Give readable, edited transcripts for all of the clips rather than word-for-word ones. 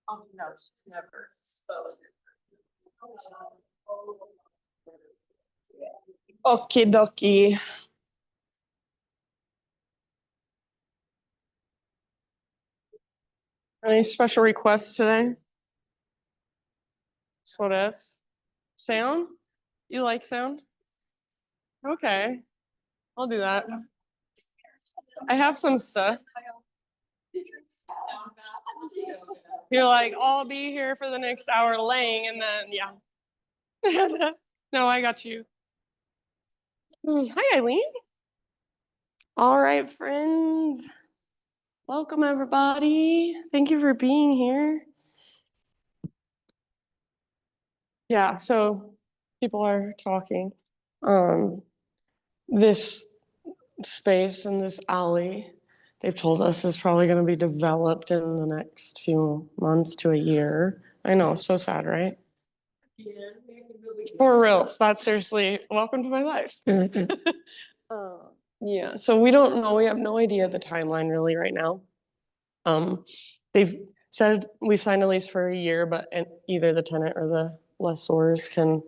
No, she's never spoken. Okie dokie. Any special requests today? What else? Sound? You like sound? Okay, I'll do that. I have some stuff. You're like, I'll be here for the next hour laying, and then yeah. No, I got you. Hi, Eileen. All right, friends. Welcome, everybody. Thank you for being here. Yeah, so people are talking. This space and this alley, they've told us is probably going to be developed in the next few months to a year. I know, so sad, right? For reals, that's seriously welcome to my life. Yeah, so we don't know. We have no idea the timeline really right now. They've said we've signed a lease for a year, but either the tenant or the lessors can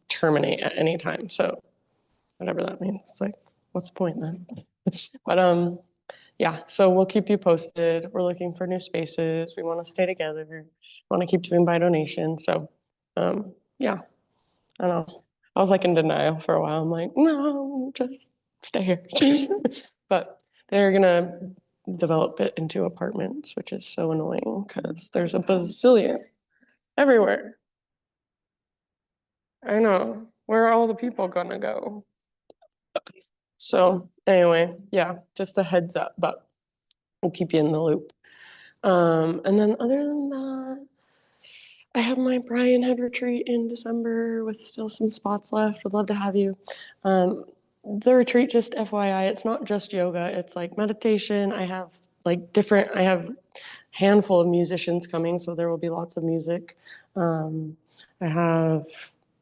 terminate at any time. So whatever that means, it's like, what's the point then? But yeah, so we'll keep you posted. We're looking for new spaces. We want to stay together. Want to keep doing by donation. So yeah, I don't know. I was like in denial for a while. I'm like, no, just stay here. But they're gonna develop it into apartments, which is so annoying because there's a bazillion everywhere. I know. Where are all the people gonna go? So anyway, yeah, just a heads up, but we'll keep you in the loop. And then other than that, I have my Brian Head retreat in December with still some spots left. Would love to have you. The retreat, just FYI, it's not just yoga, it's like meditation. I have I have a handful of musicians coming, so there will be lots of music. I have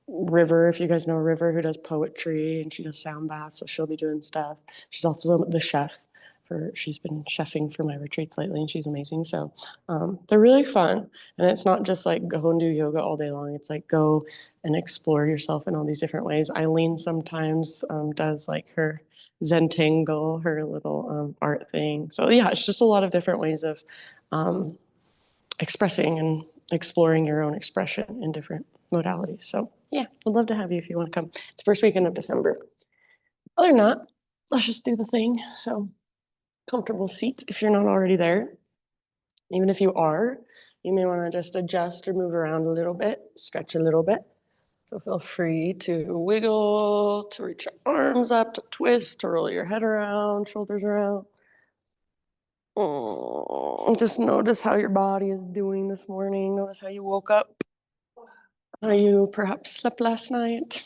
River, if you guys know River, who does poetry and she does sound baths, so she'll be doing stuff. She's also the chef. She's been chefing for my retreats lately, and she's amazing. So they're really fun, and it's not just like go and do yoga all day long. It's like go and explore yourself in all these different ways. Eileen sometimes does like her Zentangle, her little art thing. So yeah, it's just a lot of different ways of expressing and exploring your own expression in different modalities. So yeah, I'd love to have you if you want to come. It's the first weekend of December. Other than that, let's just do the thing. So comfortable seats if you're not already there. Even if you are, you may want to just adjust or move around a little bit, stretch a little bit. So feel free to wiggle, to reach your arms up, to twist, to roll your head around, shoulders around. Just notice how your body is doing this morning. Notice how you woke up. How you perhaps slept last night.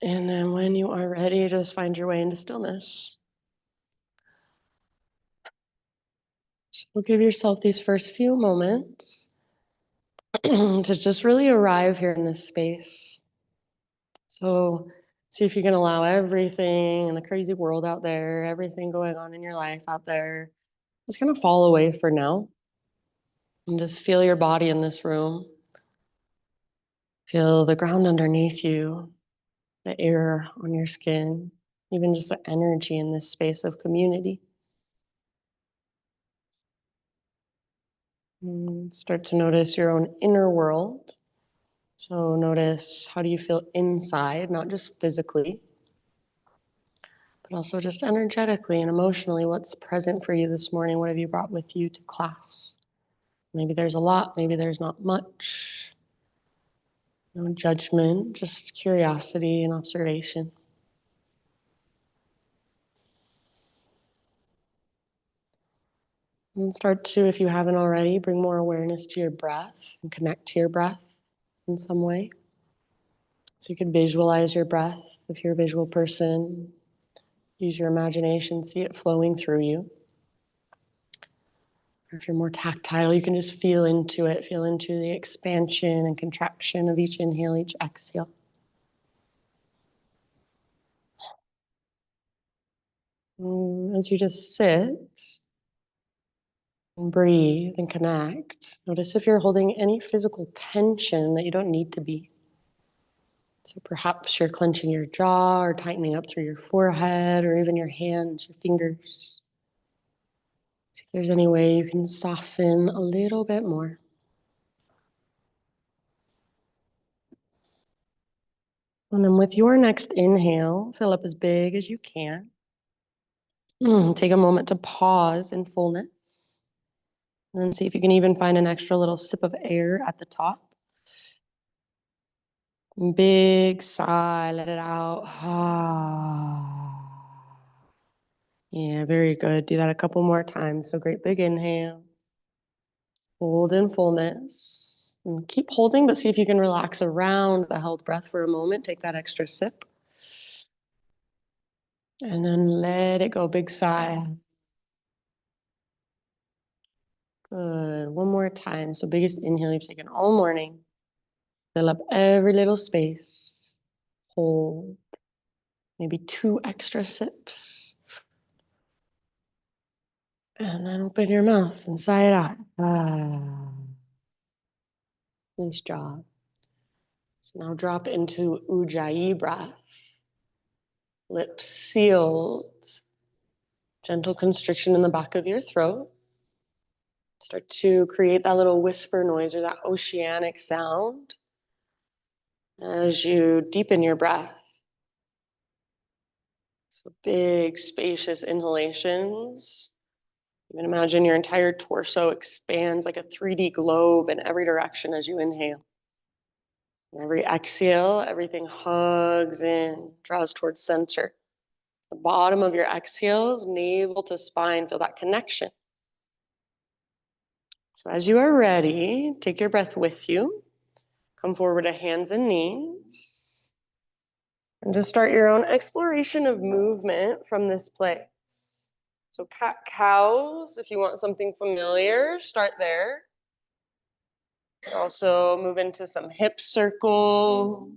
And then when you are ready, just find your way into stillness. So give yourself these first few moments to just really arrive here in this space. So see if you can allow everything in the crazy world out there, everything going on in your life out there, just kind of fall away for now. And just feel your body in this room. Feel the ground underneath you, the air on your skin, even just the energy in this space of community. And start to notice your own inner world. So notice, how do you feel inside, not just physically, but also just energetically and emotionally. What's present for you this morning? What have you brought with you to class? Maybe there's a lot, maybe there's not much. No judgment, just curiosity and observation. And start to, if you haven't already, bring more awareness to your breath and connect to your breath in some way. So you could visualize your breath if you're a visual person. Use your imagination, see it flowing through you. Or if you're more tactile, you can just feel into it, feel into the expansion and contraction of each inhale, each exhale. As you just sit, And breathe and connect. Notice if you're holding any physical tension that you don't need to be. So perhaps you're clenching your jaw or tightening up through your forehead or even your hands, your fingers. See if there's any way you can soften a little bit more. And then with your next inhale, fill up as big as you can. Take a moment to pause in fullness. And then see if you can even find an extra little sip of air at the top. Big sigh, let it out. Yeah, very good. Do that a couple more times. So great big inhale. Hold in fullness. And keep holding, but see if you can relax around the held breath for a moment. Take that extra sip. And then let it go. Big sigh. Good. One more time. So biggest inhale you've taken all morning. Fill up every little space. Hold. Maybe 2 extra sips. And then open your mouth and sigh it out. Nice job. So now drop into Ujjayi breath. Lips sealed. Gentle constriction in the back of your throat. Start to create that little whisper noise or that oceanic sound as you deepen your breath. So big, spacious inhalations. You can imagine your entire torso expands like a 3D globe in every direction as you inhale. And every exhale, everything hugs in, draws towards center. The bottom of your exhales, navel to spine, feel that connection. So as you are ready, take your breath with you. Come forward to hands and knees. And just start your own exploration of movement from this place. So cat-cows, if you want something familiar, start there. Also move into some hip circles.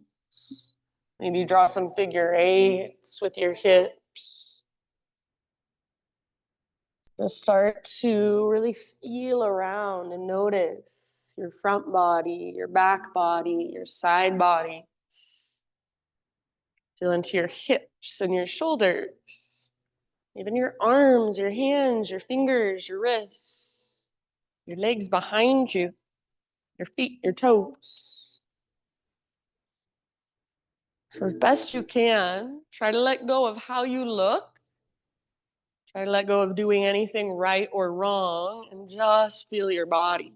Maybe draw some figure eights with your hips. Just start to really feel around and notice your front body, your back body, your side body. Feel into your hips and your shoulders, even your arms, your hands, your fingers, your wrists, your legs behind you, your feet, your toes. So as best you can, try to let go of how you look. Try to let go of doing anything right or wrong and just feel your body.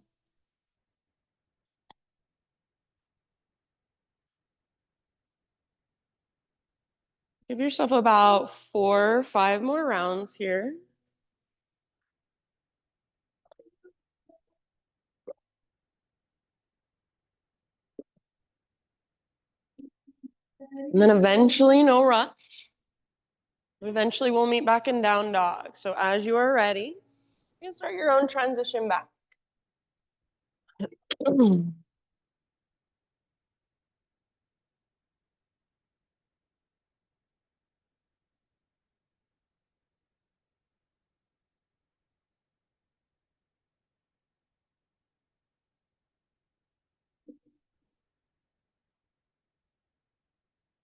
Give yourself about 4 or 5 more rounds here. And then eventually, no rush. Eventually, we'll meet back in down dog. So as you are ready, you can start your own transition back.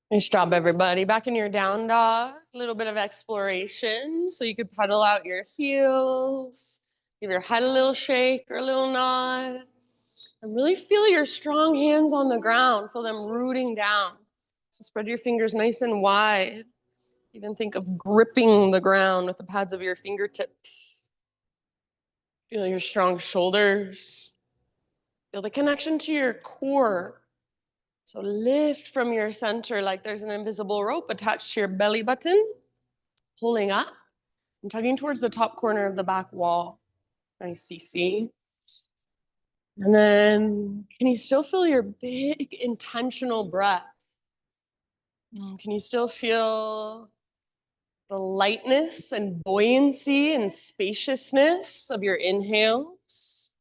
Nice job, everybody. Back in your down dog, a little bit of exploration. So you could pedal out your heels, give your head a little shake or a little nod, and really feel your strong hands on the ground. Feel them rooting down. So spread your fingers nice and wide. Even think of gripping the ground with the pads of your fingertips. Feel your strong shoulders. Feel the connection to your core. So lift from your center like there's an invisible rope attached to your belly button, pulling up and tugging towards the top corner of the back wall. Nice, CC. And then can you still feel your big intentional breath? Can you still feel the lightness and buoyancy and spaciousness of your inhales?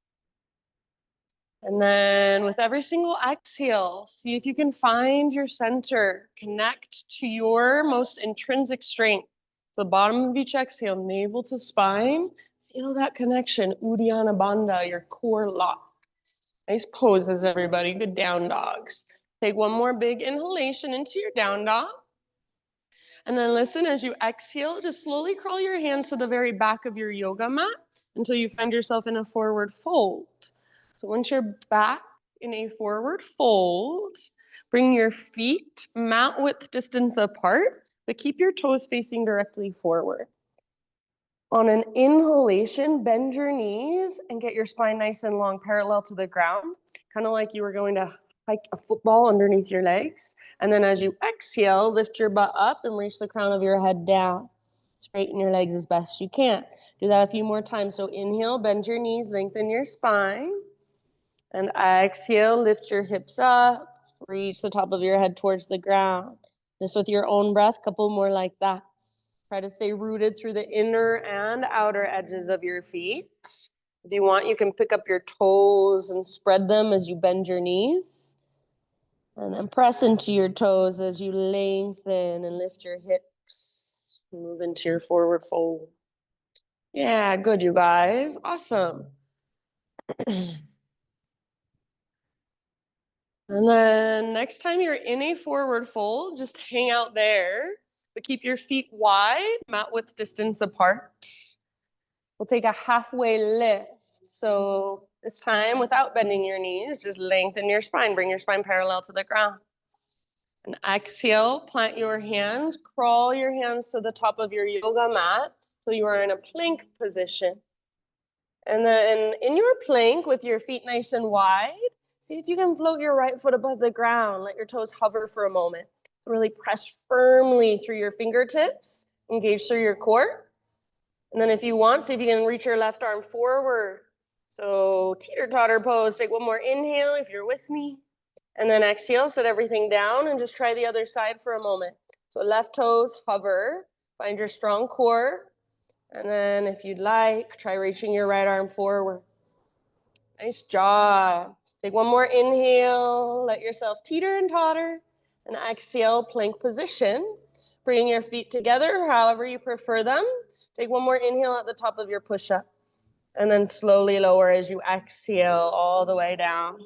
And then with every single exhale, see if you can find your center, connect to your most intrinsic strength. So the bottom of each exhale, navel to spine, Feel that connection, Uddiyana Bandha, your core lock. Nice poses, everybody. Good down dogs. Take one more big inhalation into your down dog. And then listen, as you exhale, just slowly crawl your hands to the very back of your yoga mat until you find yourself in a forward fold. So once you're back in a forward fold, bring your feet mat width distance apart, but keep your toes facing directly forward. On an inhalation, bend your knees and get your spine nice and long, parallel to the ground, kind of like you were going to hike a football underneath your legs. And then as you exhale, lift your butt up and reach the crown of your head down. Straighten your legs as best you can. Do that a few more times. So inhale, bend your knees, lengthen your spine. And exhale, lift your hips up, reach the top of your head towards the ground. Just with your own breath, couple more like that. Try to stay rooted through the inner and outer edges of your feet. If you want, you can pick up your toes and spread them as you bend your knees. And then press into your toes as you lengthen and lift your hips. Move into your forward fold. Yeah, good, you guys. Awesome. And then next time you're in a forward fold, just hang out there, but keep your feet wide, mat width distance apart. We'll take a halfway lift. So this time, without bending your knees, just lengthen your spine. Bring your spine parallel to the ground. And exhale, plant your hands, crawl your hands to the top of your yoga mat so you are in a plank position. And then in your plank, with your feet nice and wide, see if you can float your right foot above the ground. Let your toes hover for a moment. So really press firmly through your fingertips, engage through your core. And then if you want, see if you can reach your left arm forward. So teeter-totter pose. Take one more inhale if you're with me. And then exhale, set everything down and just try the other side for a moment. So left toes hover, find your strong core. And then if you'd like, try reaching your right arm forward. Nice job. Take one more inhale, let yourself teeter and totter. And exhale, plank position. Bring your feet together, however you prefer them. Take one more inhale at the top of your push-up. And then slowly lower as you exhale all the way down.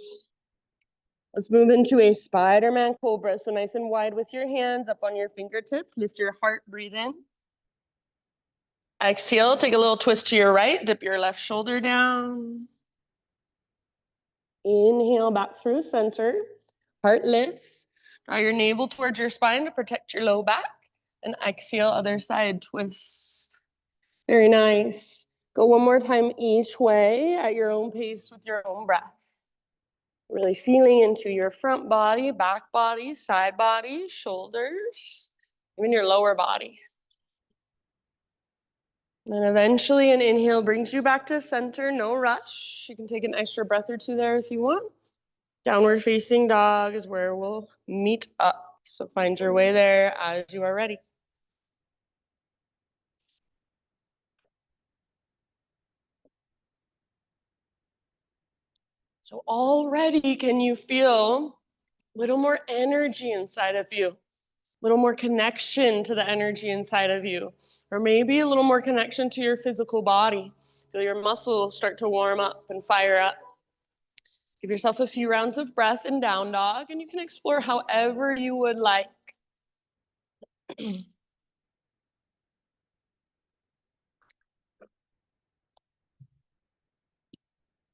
Let's move into a Spider-Man Cobra. So nice and wide with your hands up on your fingertips. Lift your heart, breathe in. Exhale, take a little twist to your right. Dip your left shoulder down. Inhale back through center. Heart lifts. Draw your navel towards your spine to protect your low back. And exhale, other side, twist. Very nice. Go one more time each way at your own pace with your own breath. Really feeling into your front body, back body, side body, shoulders, even your lower body. Then eventually an inhale brings you back to center, no rush. You can take an extra breath or two there if you want. Downward facing dog is where we'll meet up. So find your way there as you are ready. So already can you feel a little more energy inside of you? A little more connection to the energy inside of you, or maybe a little more connection to your physical body. Feel your muscles start to warm up and fire up. Give yourself a few rounds of breath in down dog, and you can explore however you would like. If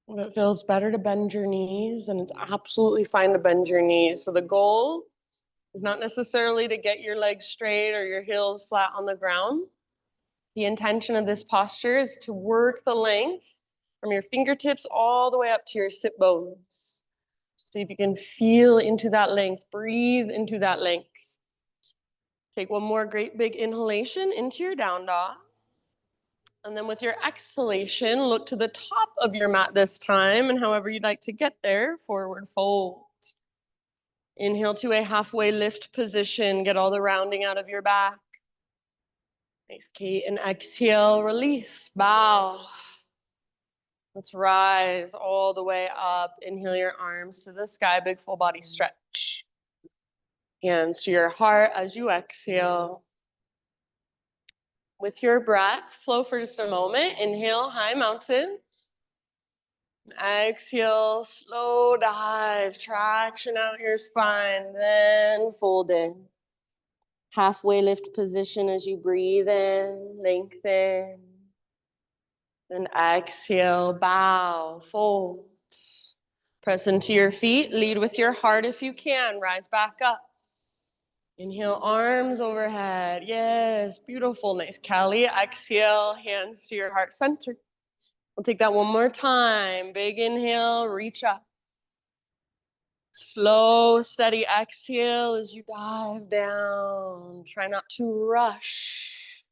it feels better to bend your knees, then it's absolutely fine to bend your knees. So the goal is not necessarily to get your legs straight or your heels flat on the ground. The intention of this posture is to work the length from your fingertips all the way up to your sit bones. See if you can feel into that length, breathe into that length. Take one more great big inhalation into your down dog. And then with your exhalation, look to the top of your mat this time, and however you'd like to get there, forward fold. Inhale to a halfway lift position. Get all the rounding out of your back. Nice, Kate. And exhale, release, bow. Let's rise all the way up. Inhale your arms to the sky, big full body stretch. Hands to your heart as you exhale. With your breath, flow for just a moment. Inhale, high mountain. Exhale, slow dive, traction out your spine, then fold in. Halfway lift position as you breathe in, lengthen. Then exhale, bow, fold. Press into your feet, lead with your heart if you can, rise back up. Inhale, arms overhead. Yes, beautiful, nice. Cali, exhale, hands to your heart center. We'll take that one more time. Big inhale, reach up. Slow, steady exhale as you dive down. Try not to rush.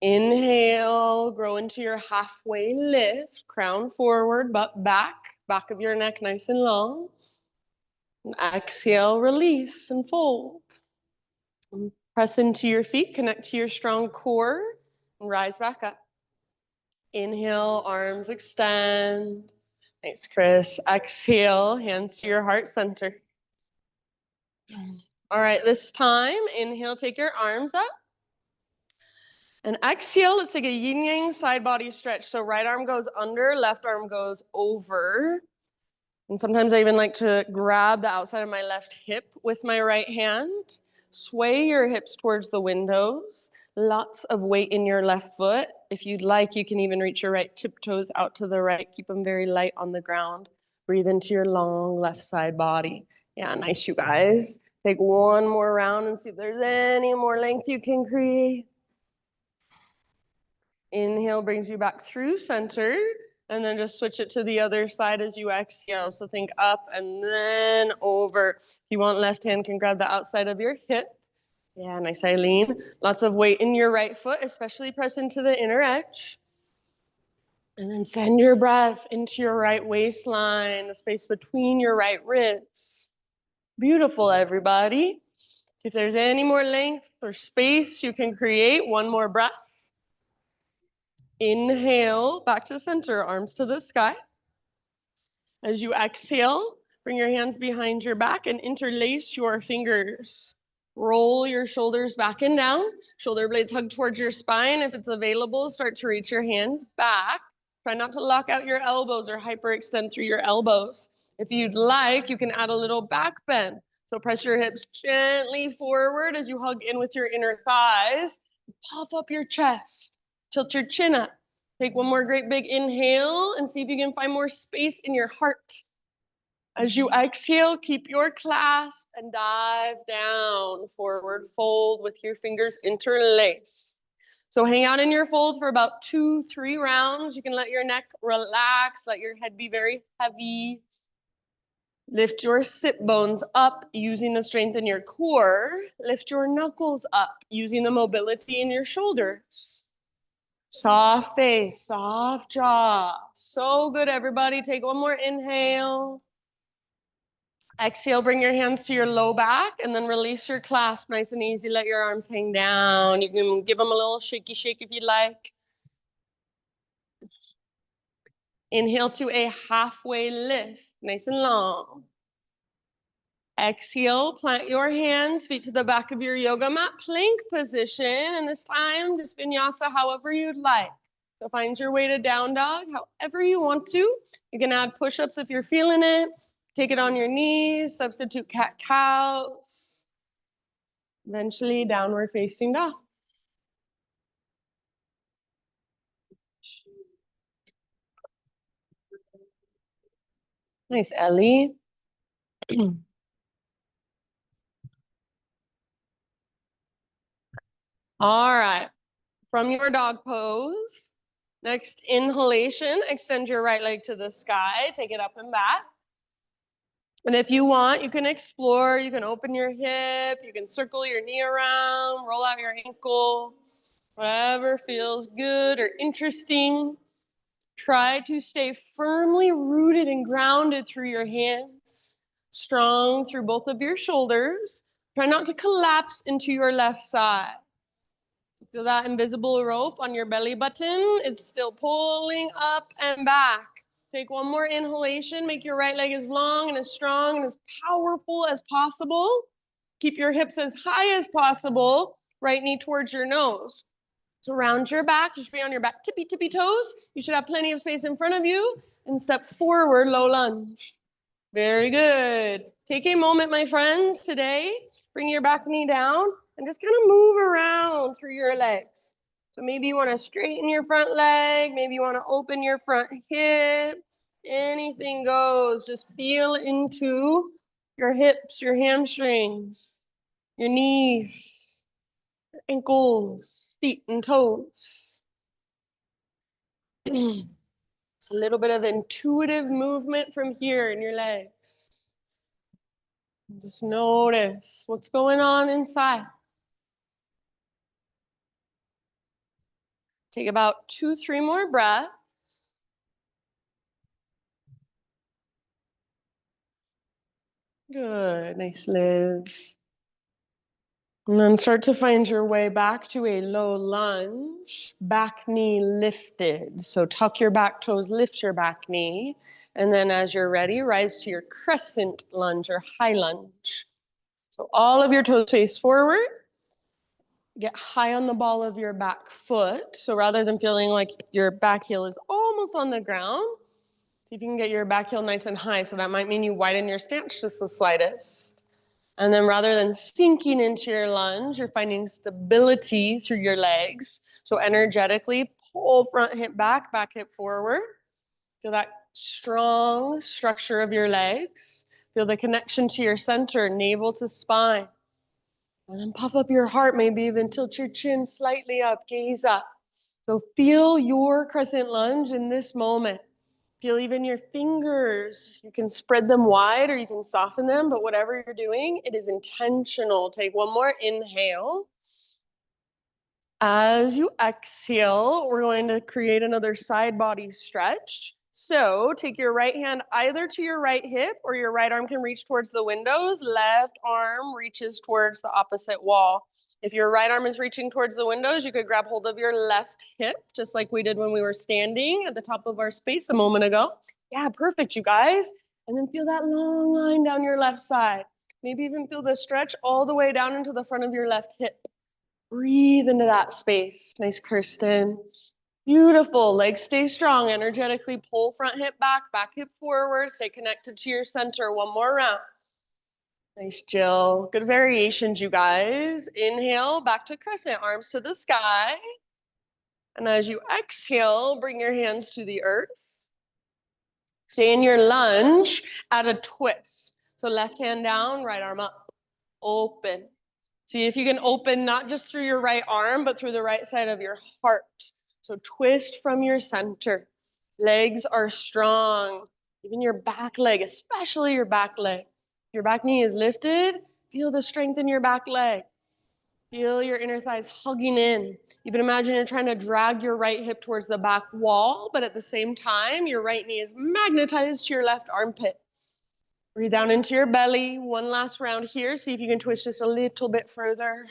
Inhale, grow into your halfway lift. Crown forward, butt back. Back of your neck nice and long. And exhale, release and fold. And press into your feet, connect to your strong core, and rise back up. Inhale, arms extend. Thanks, Chris. Exhale, hands to your heart center. All right, this time, inhale, take your arms up. And exhale, let's take a yin-yang side body stretch. So right arm goes under, left arm goes over. And sometimes I even like to grab the outside of my left hip with my right hand. Sway your hips towards the windows. Lots of weight in your left foot. If you'd like, you can even reach your right tiptoes out to the right. Keep them very light on the ground. Breathe into your long left side body. Yeah, nice, you guys. Take one more round and see if there's any more length you can create. Inhale brings you back through center, and then just switch it to the other side as you exhale. So think up and then over. If you want left hand, can grab the outside of your hip. Yeah, nice, Eileen. Lots of weight in your right foot, especially press into the inner edge. And then send your breath into your right waistline, the space between your right ribs. Beautiful, everybody. See if there's any more length or space you can create. One more breath. Inhale, back to center, arms to the sky. As you exhale, bring your hands behind your back and interlace your fingers. Roll your shoulders back and down. Shoulder blades hug towards your spine. If it's available, start to reach your hands back. Try not to lock out your elbows or hyperextend through your elbows. If you'd like, you can add a little back bend. So press your hips gently forward as you hug in with your inner thighs. Puff up your chest. Tilt your chin up. Take one more great big inhale and see if you can find more space in your heart. As you exhale, keep your clasp and dive down. Forward fold with your fingers interlace. So hang out in your fold for about 2-3 rounds. You can let your neck relax, let your head be very heavy. Lift your sit bones up using the strength in your core. Lift your knuckles up using the mobility in your shoulders. Soft face, soft jaw. So good, everybody. Take one more inhale. Exhale, bring your hands to your low back and then release your clasp nice and easy. Let your arms hang down. You can give them a little shaky shake if you'd like. Inhale to a halfway lift, nice and long. Exhale, plant your hands, feet to the back of your yoga mat, plank position. And this time, just vinyasa however you'd like. So find your way to down dog however you want to. You can add push-ups if you're feeling it. Take it on your knees, substitute cat-cows. Eventually, downward facing dog. Nice, Ellie. All right, from your dog pose, next inhalation, extend your right leg to the sky, take it up and back. And if you want, you can explore, you can open your hip, you can circle your knee around, roll out your ankle, whatever feels good or interesting. Try to stay firmly rooted and grounded through your hands, strong through both of your shoulders. Try not to collapse into your left side. Feel that invisible rope on your belly button? It's still pulling up and back. Take one more inhalation. Make your right leg as long and as strong and as powerful as possible. Keep your hips as high as possible. Right knee towards your nose. So round your back, you should be on your back tippy toes. You should have plenty of space in front of you and step forward, low lunge. Very good. Take a moment, my friends, today. Bring your back knee down and just kind of move around through your legs. So maybe you want to straighten your front leg. Maybe you want to open your front hip. Anything goes. Just feel into your hips, your hamstrings, your knees, your ankles, feet, and toes. It's a little bit of intuitive movement from here in your legs. Just notice what's going on inside. Take about 2, 3 more breaths. Good, nice, Liz. And then start to find your way back to a low lunge, back knee lifted. So tuck your back toes, lift your back knee. And then as you're ready, rise to your crescent lunge or high lunge. So all of your toes face forward. Get high on the ball of your back foot. So rather than feeling like your back heel is almost on the ground, see if you can get your back heel nice and high. So that might mean you widen your stance just the slightest. And then rather than sinking into your lunge, you're finding stability through your legs. So energetically, pull front hip back, back hip forward. Feel that strong structure of your legs. Feel the connection to your center, navel to spine. And then puff up your heart, maybe even tilt your chin slightly up, gaze up. So feel your crescent lunge in this moment. Feel even your fingers. You can spread them wide or you can soften them, but whatever you're doing, it is intentional. Take one more inhale. As you exhale, we're going to create another side body stretch. So take your right hand either to your right hip or your right arm can reach towards the windows. Left arm reaches towards the opposite wall. If your right arm is reaching towards the windows, you could grab hold of your left hip, just like we did when we were standing at the top of our space a moment ago. Yeah, perfect, you guys. And then feel that long line down your left side. Maybe even feel the stretch all the way down into the front of your left hip. Breathe into that space. Nice, Kirsten. Beautiful. Legs stay strong. Energetically pull front hip back hip forward. Stay connected to your center. One more round. Nice, Jill. Good variations, you guys. Inhale, back to crescent, arms to the sky. And as you exhale, bring your hands to the earth. Stay in your lunge at a twist. So left hand down, right arm up. Open. See if you can open not just through your right arm, but through the right side of your heart. So twist from your center. Legs are strong. Even your back leg, especially your back leg. Your back knee is lifted. Feel the strength in your back leg. Feel your inner thighs hugging in. Even imagine you're trying to drag your right hip towards the back wall, but at the same time, your right knee is magnetized to your left armpit. Breathe down into your belly. One last round here. See if you can twist just a little bit further.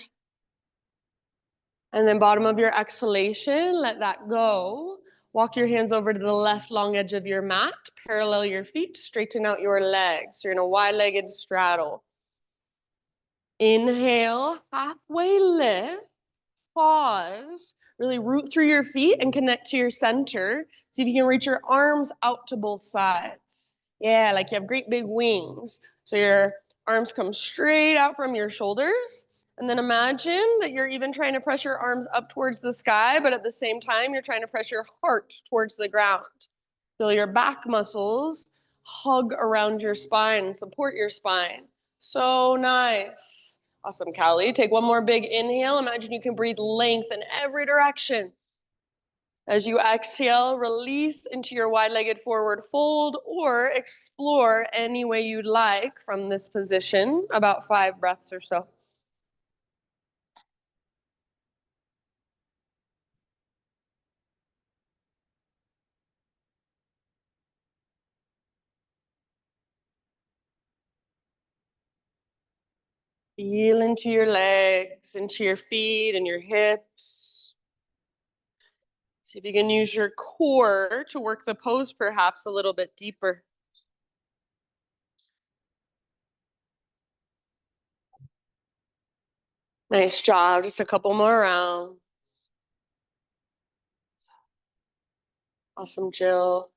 And then bottom of your exhalation, let that go. Walk your hands over to the left long edge of your mat. Parallel your feet. Straighten out your legs. You're in a wide-legged straddle. Inhale, halfway lift. Pause. Really root through your feet and connect to your center. See if you can reach your arms out to both sides. Yeah, like you have great big wings. So your arms come straight out from your shoulders. And then imagine that you're even trying to press your arms up towards the sky, but at the same time, you're trying to press your heart towards the ground. Feel your back muscles hug around your spine, support your spine. So nice. Awesome, Callie. Take one more big inhale. Imagine you can breathe length in every direction. As you exhale, release into your wide-legged forward fold or explore any way you'd like from this position, about 5 breaths or so. Feel into your legs, into your feet and your hips. See if you can use your core to work the pose perhaps a little bit deeper. Nice job. Just a couple more rounds. Awesome, Jill.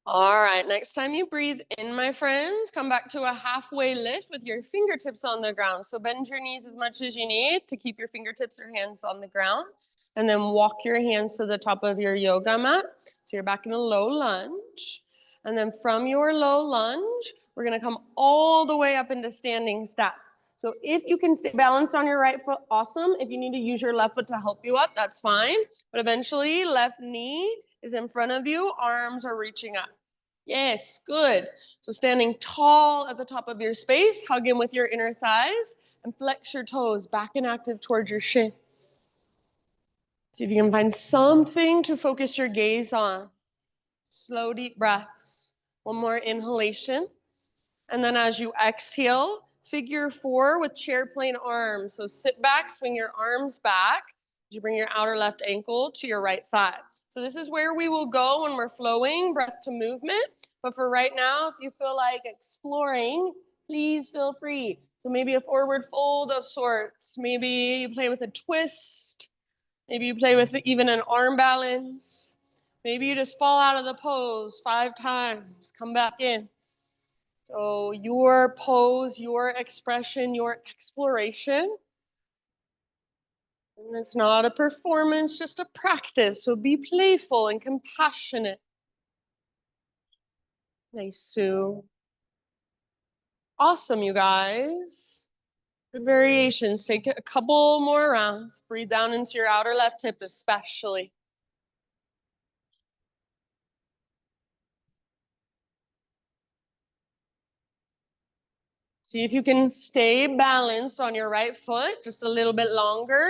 All right, next time you breathe in, my friends, come back to a halfway lift with your fingertips on the ground. So bend your knees as much as you need to keep your fingertips or hands on the ground. And then walk your hands to the top of your yoga mat. So you're back in a low lunge. And then from your low lunge, we're gonna come all the way up into standing staff. So if you can stay balanced on your right foot, awesome. If you need to use your left foot to help you up, that's fine. But eventually, left knee is in front of you, arms are reaching up. Yes, good. So standing tall at the top of your space, hug in with your inner thighs, and flex your toes back and active towards your shin. See if you can find something to focus your gaze on. Slow, deep breaths. One more inhalation. And then as you exhale, figure 4 with chair plane arms. So sit back, swing your arms back. You bring your outer left ankle to your right thigh. So this is where we will go when we're flowing, breath to movement. But for right now, if you feel like exploring, please feel free. So maybe a forward fold of sorts. Maybe you play with a twist. Maybe you play with even an arm balance. Maybe you just fall out of the pose 5 times, come back in. So your pose, your expression, your exploration. And it's not a performance, just a practice. So be playful and compassionate. Nice, Sue. Awesome, you guys. Good variations. Take a couple more rounds. Breathe down into your outer left hip, especially. See if you can stay balanced on your right foot just a little bit longer.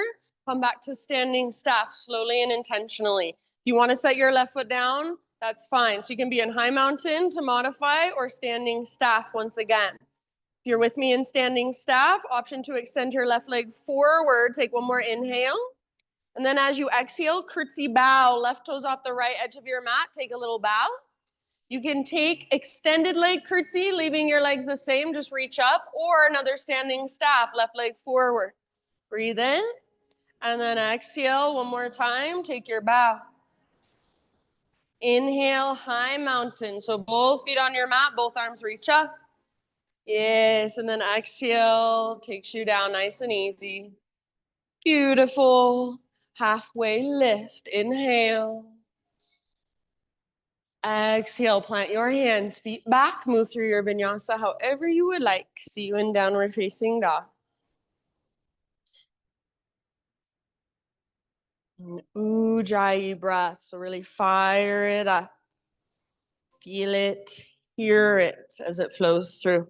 Come back to standing staff slowly and intentionally. If you want to set your left foot down, that's fine. So you can be in high mountain to modify or standing staff once again. If you're with me in standing staff, option to extend your left leg forward. Take one more inhale. And then as you exhale, curtsy bow, left toes off the right edge of your mat. Take a little bow. You can take extended leg curtsy, leaving your legs the same, just reach up, or another standing staff, left leg forward. Breathe in, and then exhale one more time, take your bow. Inhale, high mountain. So both feet on your mat, both arms reach up. Yes, and then exhale, takes you down nice and easy. Beautiful. Halfway lift, inhale. Exhale, plant your hands, feet back, move through your vinyasa however you would like. See you in downward facing dog. And Ujjayi breath, so really fire it up. Feel it, hear it as it flows through.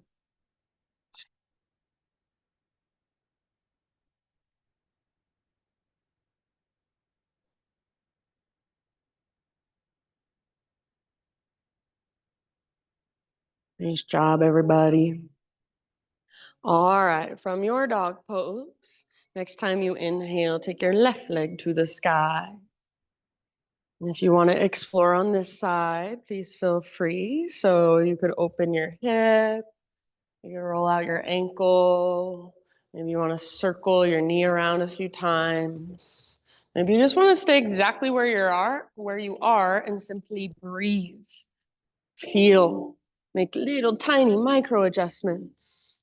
Nice job, everybody. All right, from your dog pose, next time you inhale, take your left leg to the sky. And if you want to explore on this side, please feel free. So you could open your hip, you can roll out your ankle. Maybe you want to circle your knee around a few times. Maybe you just want to stay exactly where you are, and simply breathe. Feel. Make little tiny micro adjustments.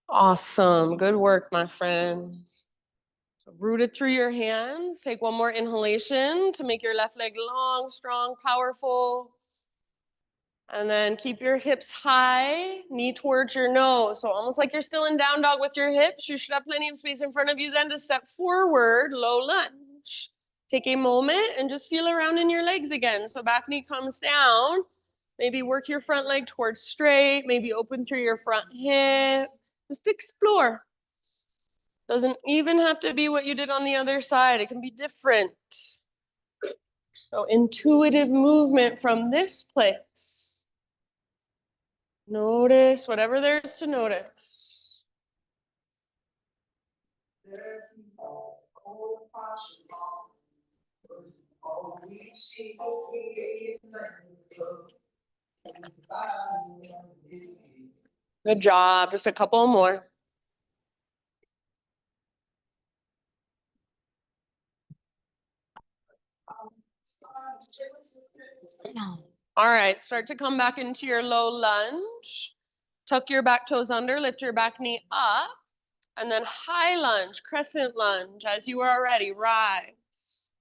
Awesome. Good work, my friends. So root it through your hands. Take one more inhalation to make your left leg long, strong, powerful. And then keep your hips high, knee towards your nose. So almost like you're still in down dog with your hips. You should have plenty of space in front of you then to step forward, low lunge. Take a moment and just feel around in your legs again. So back knee comes down. Maybe work your front leg towards straight. Maybe open through your front hip. Just explore. Doesn't even have to be what you did on the other side. It can be different. So intuitive movement from this place. Notice whatever there is to notice. Good job. Just a couple more. All right, start to come back into your low lunge. Tuck your back toes under, lift your back knee up, and then high lunge, crescent lunge. As you are ready, rise.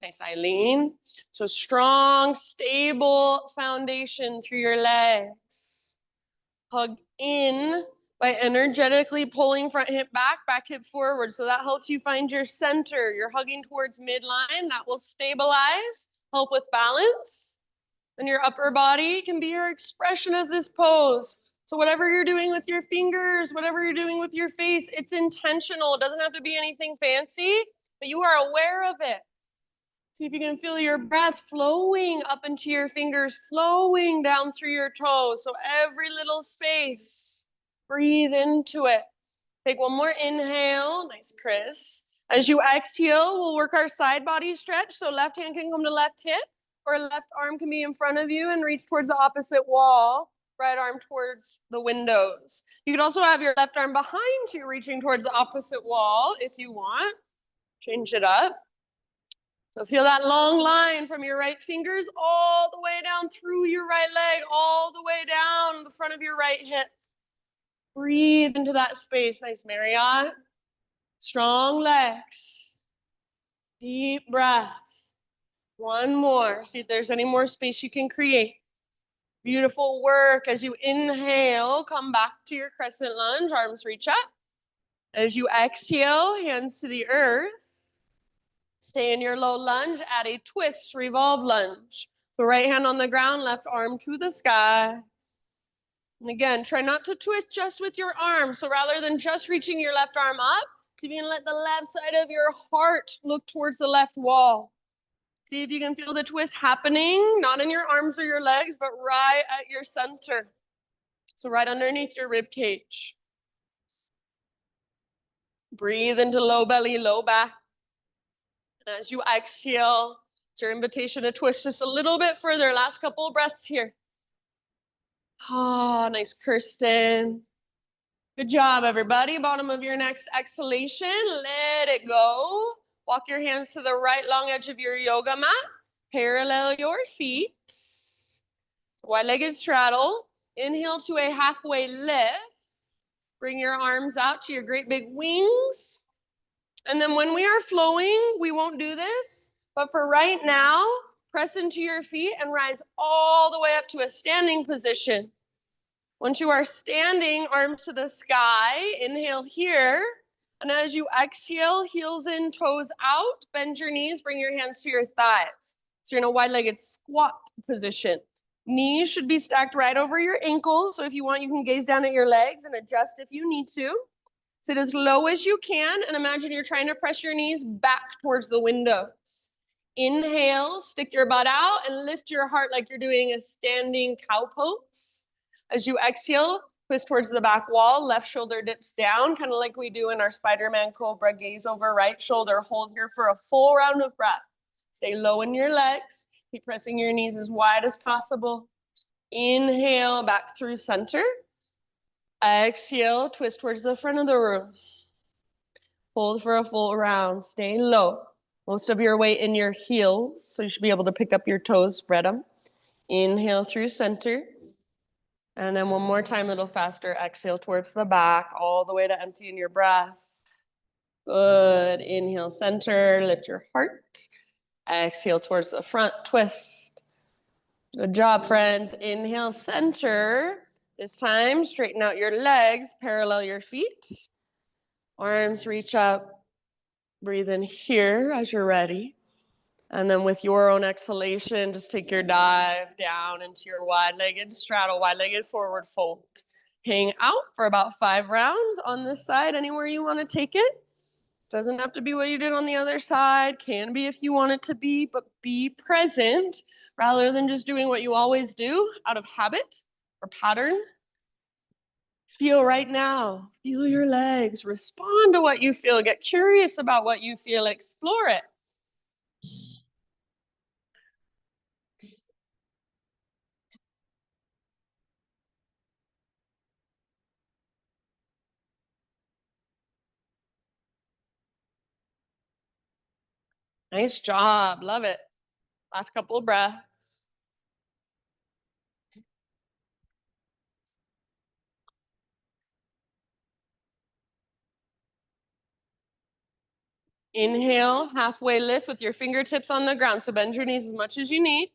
Nice, Eileen. So strong, stable foundation through your legs. Hug in by energetically pulling front hip back, back hip forward. So that helps you find your center. You're hugging towards midline. That will stabilize, help with balance. And your upper body can be your expression of this pose. So whatever you're doing with your fingers, whatever you're doing with your face, it's intentional. It doesn't have to be anything fancy, but you are aware of it. See if you can feel your breath flowing up into your fingers, flowing down through your toes. So every little space, breathe into it. Take one more inhale. Nice, Chris. As you exhale, we'll work our side body stretch. So left hand can come to left hip, or left arm can be in front of you and reach towards the opposite wall. Right arm towards the windows. You could also have your left arm behind you, reaching towards the opposite wall if you want. Change it up. So feel that long line from your right fingers all the way down through your right leg, all the way down the front of your right hip. Breathe into that space. Nice, Marriott. Strong legs. Deep breath. One more. See if there's any more space you can create. Beautiful work. As you inhale, come back to your crescent lunge. Arms reach up. As you exhale, hands to the earth. Stay in your low lunge, add a twist, revolve lunge. So right hand on the ground, left arm to the sky. And again, try not to twist just with your arm. So rather than just reaching your left arm up, see if you can let the left side of your heart look towards the left wall. See if you can feel the twist happening, not in your arms or your legs, but right at your center. So right underneath your rib cage. Breathe into low belly, low back. And as you exhale, it's your invitation to twist just a little bit further. Last couple of breaths here. Ah, nice, Kirsten. Good job, everybody. Bottom of your next exhalation, let it go. Walk your hands to the right long edge of your yoga mat. Parallel your feet. Wide-legged straddle. Inhale to a halfway lift. Bring your arms out to your great big wings. And then when we are flowing, we won't do this. But for right now, press into your feet and rise all the way up to a standing position. Once you are standing, arms to the sky, inhale here. And as you exhale, heels in, toes out, bend your knees, bring your hands to your thighs. So you're in a wide-legged squat position. Knees should be stacked right over your ankles. So if you want, you can gaze down at your legs and adjust if you need to. Sit as low as you can and imagine you're trying to press your knees back towards the windows. Inhale, stick your butt out and lift your heart like you're doing a standing cow pose. As you exhale, twist towards the back wall, left shoulder dips down, kind of like we do in our Spider-Man Cobra, gaze over right shoulder. Hold here for a full round of breath. Stay low in your legs. Keep pressing your knees as wide as possible. Inhale, back through center. Exhale, twist towards the front of the room. Hold for a full round. Stay low. Most of your weight in your heels, so you should be able to pick up your toes, spread them. Inhale through center. And then one more time, a little faster. Exhale towards the back, all the way to empty in your breath. Good. Inhale, center, lift your heart. Exhale towards the front, twist. Good job, friends. Inhale, center. This time, straighten out your legs, parallel your feet. Arms reach up. Breathe in here as you're ready. And then with your own exhalation, just take your dive down into your wide-legged straddle, wide-legged forward fold. Hang out for about 5 rounds on this side, anywhere you want to take it. Doesn't have to be what you did on the other side. Can be if you want it to be, but be present rather than just doing what you always do out of habit or pattern. Feel right now. Feel your legs. Respond to what you feel. Get curious about what you feel. Explore it. Nice job. Love it. Last couple of breaths. Inhale, halfway lift with your fingertips on the ground. So bend your knees as much as you need.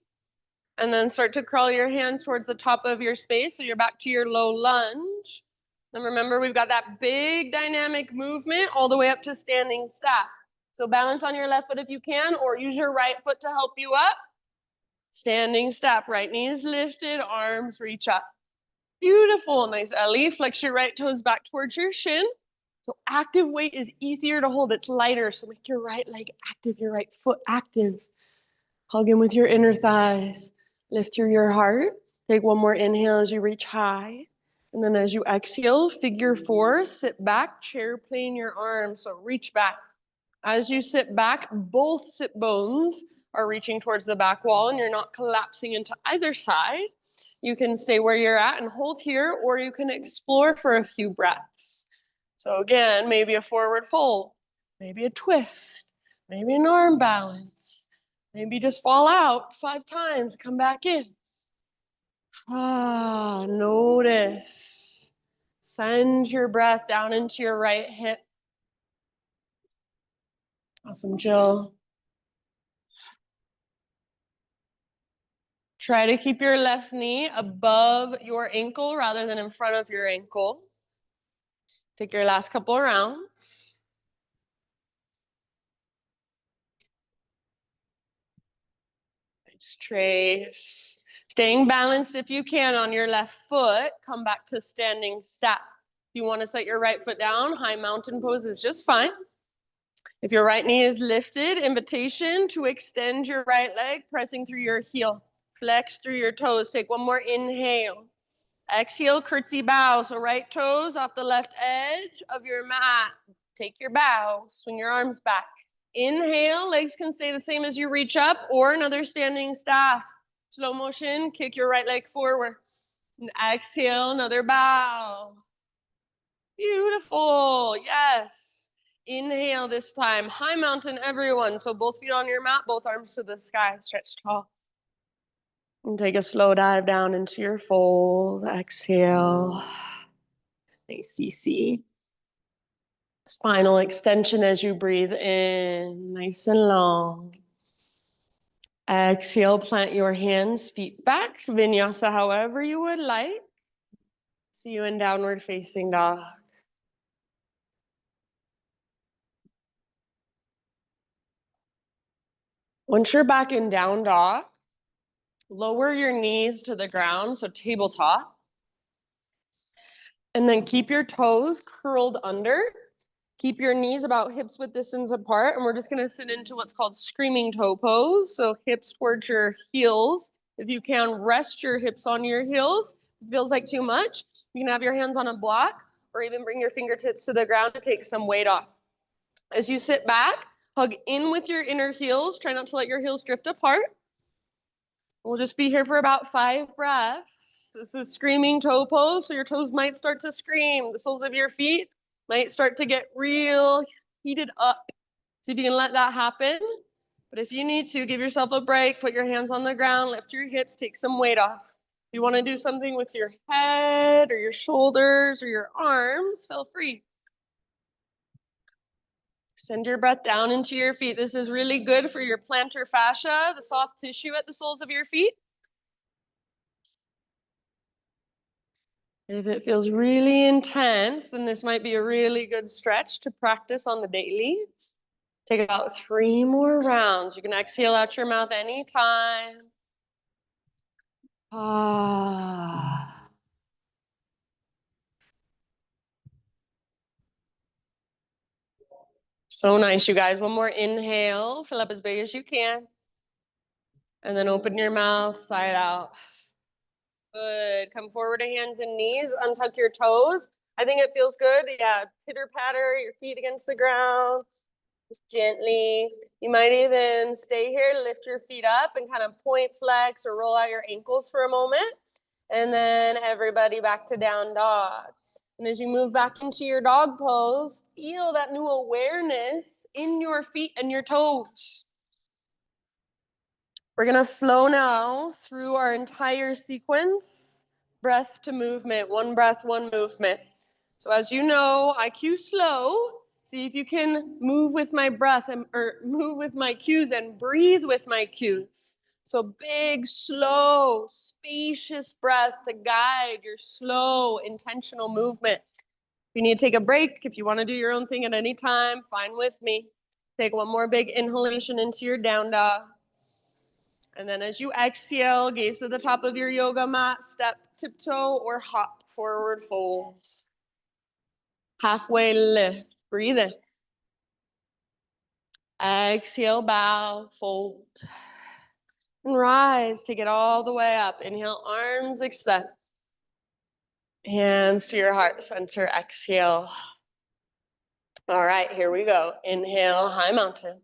And then start to crawl your hands towards the top of your space. So you're back to your low lunge. And remember, we've got that big dynamic movement all the way up to standing staff. So balance on your left foot if you can, or use your right foot to help you up. Standing staff, right knee is lifted, arms reach up. Beautiful, nice Ellie. Flex your right toes back towards your shin. So active weight is easier to hold, it's lighter. So make your right leg active, your right foot active. Hug in with your inner thighs. Lift through your heart. Take one more inhale as you reach high. And then as you exhale, figure four, sit back, chair plane your arms. So reach back. As you sit back, both sit bones are reaching towards the back wall and you're not collapsing into either side. You can stay where you're at and hold here, or you can explore for a few breaths. So again, maybe a forward fold, maybe a twist, maybe an arm balance, maybe just fall out 5 times, come back in. Notice. Send your breath down into your right hip. Awesome, Jill. Try to keep your left knee above your ankle rather than in front of your ankle. Take your last couple of rounds. Nice trace. Staying balanced if you can on your left foot. Come back to standing staff. If you want to set your right foot down, high mountain pose is just fine. If your right knee is lifted, invitation to extend your right leg, pressing through your heel. Flex through your toes. Take one more inhale. Exhale, curtsy bow. So right toes off the left edge of your mat. Take your bow. Swing your arms back. Inhale, legs can stay the same as you reach up, or another standing staff. Slow motion, kick your right leg forward. And exhale, another bow. Beautiful, yes. Inhale this time, high mountain everyone. So both feet on your mat, both arms to the sky, stretch tall. And take a slow dive down into your fold, exhale. Nice CC. Spinal extension as you breathe in, nice and long. Exhale, plant your hands, feet back, vinyasa however you would like. See you in downward facing dog. Once you're back in down dog, lower your knees to the ground, so tabletop. And then keep your toes curled under. Keep your knees about hips width distance apart, and we're just gonna sit into what's called screaming toe pose. So hips towards your heels. If you can, rest your hips on your heels. If it feels like too much, you can have your hands on a block or even bring your fingertips to the ground to take some weight off. As you sit back, hug in with your inner heels. Try not to let your heels drift apart. We'll just be here for about 5 breaths. This is screaming toe pose, so your toes might start to scream. The soles of your feet might start to get real heated up. See if you can let that happen. But if you need to, give yourself a break, put your hands on the ground, lift your hips, take some weight off. If you want to do something with your head or your shoulders or your arms, feel free. Send your breath down into your feet. This is really good for your plantar fascia, the soft tissue at the soles of your feet. If it feels really intense, then this might be a really good stretch to practice on the daily. Take about 3 more rounds. You can exhale out your mouth anytime. So nice, you guys. One more inhale. Fill up as big as you can. And then open your mouth, side out. Good. Come forward to hands and knees. Untuck your toes. I think it feels good. Yeah, pitter patter your feet against the ground. Just gently. You might even stay here, lift your feet up and kind of point flex or roll out your ankles for a moment. And then everybody back to down dog. And as you move back into your dog pose, feel that new awareness in your feet and your toes. We're gonna flow now through our entire sequence, breath to movement, one breath, one movement. So as you know, I cue slow. See if you can move with my breath or move with my cues and breathe with my cues. So big, slow, spacious breath to guide your slow, intentional movement. If you need to take a break, if you want to do your own thing at any time, fine with me. Take one more big inhalation into your down dog. And then as you exhale, gaze to the top of your yoga mat, step, tiptoe, or hop, forward fold. Halfway lift, breathe in. Exhale, bow, fold. And rise, take it all the way up. Inhale, arms extend. Hands to your heart center, exhale. All right, here we go. Inhale, high mountain.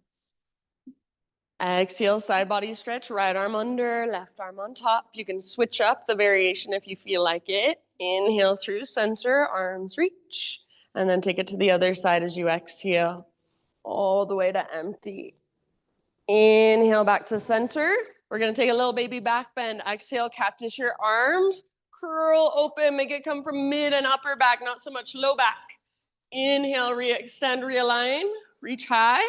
Exhale, side body stretch, right arm under, left arm on top. You can switch up the variation if you feel like it. Inhale through center, arms reach, and then take it to the other side as you exhale, all the way to empty. Inhale back to center. We're gonna take a little baby back bend. Exhale, cactus your arms, curl open, make it come from mid and upper back, not so much low back. Inhale, re-extend, realign, reach high.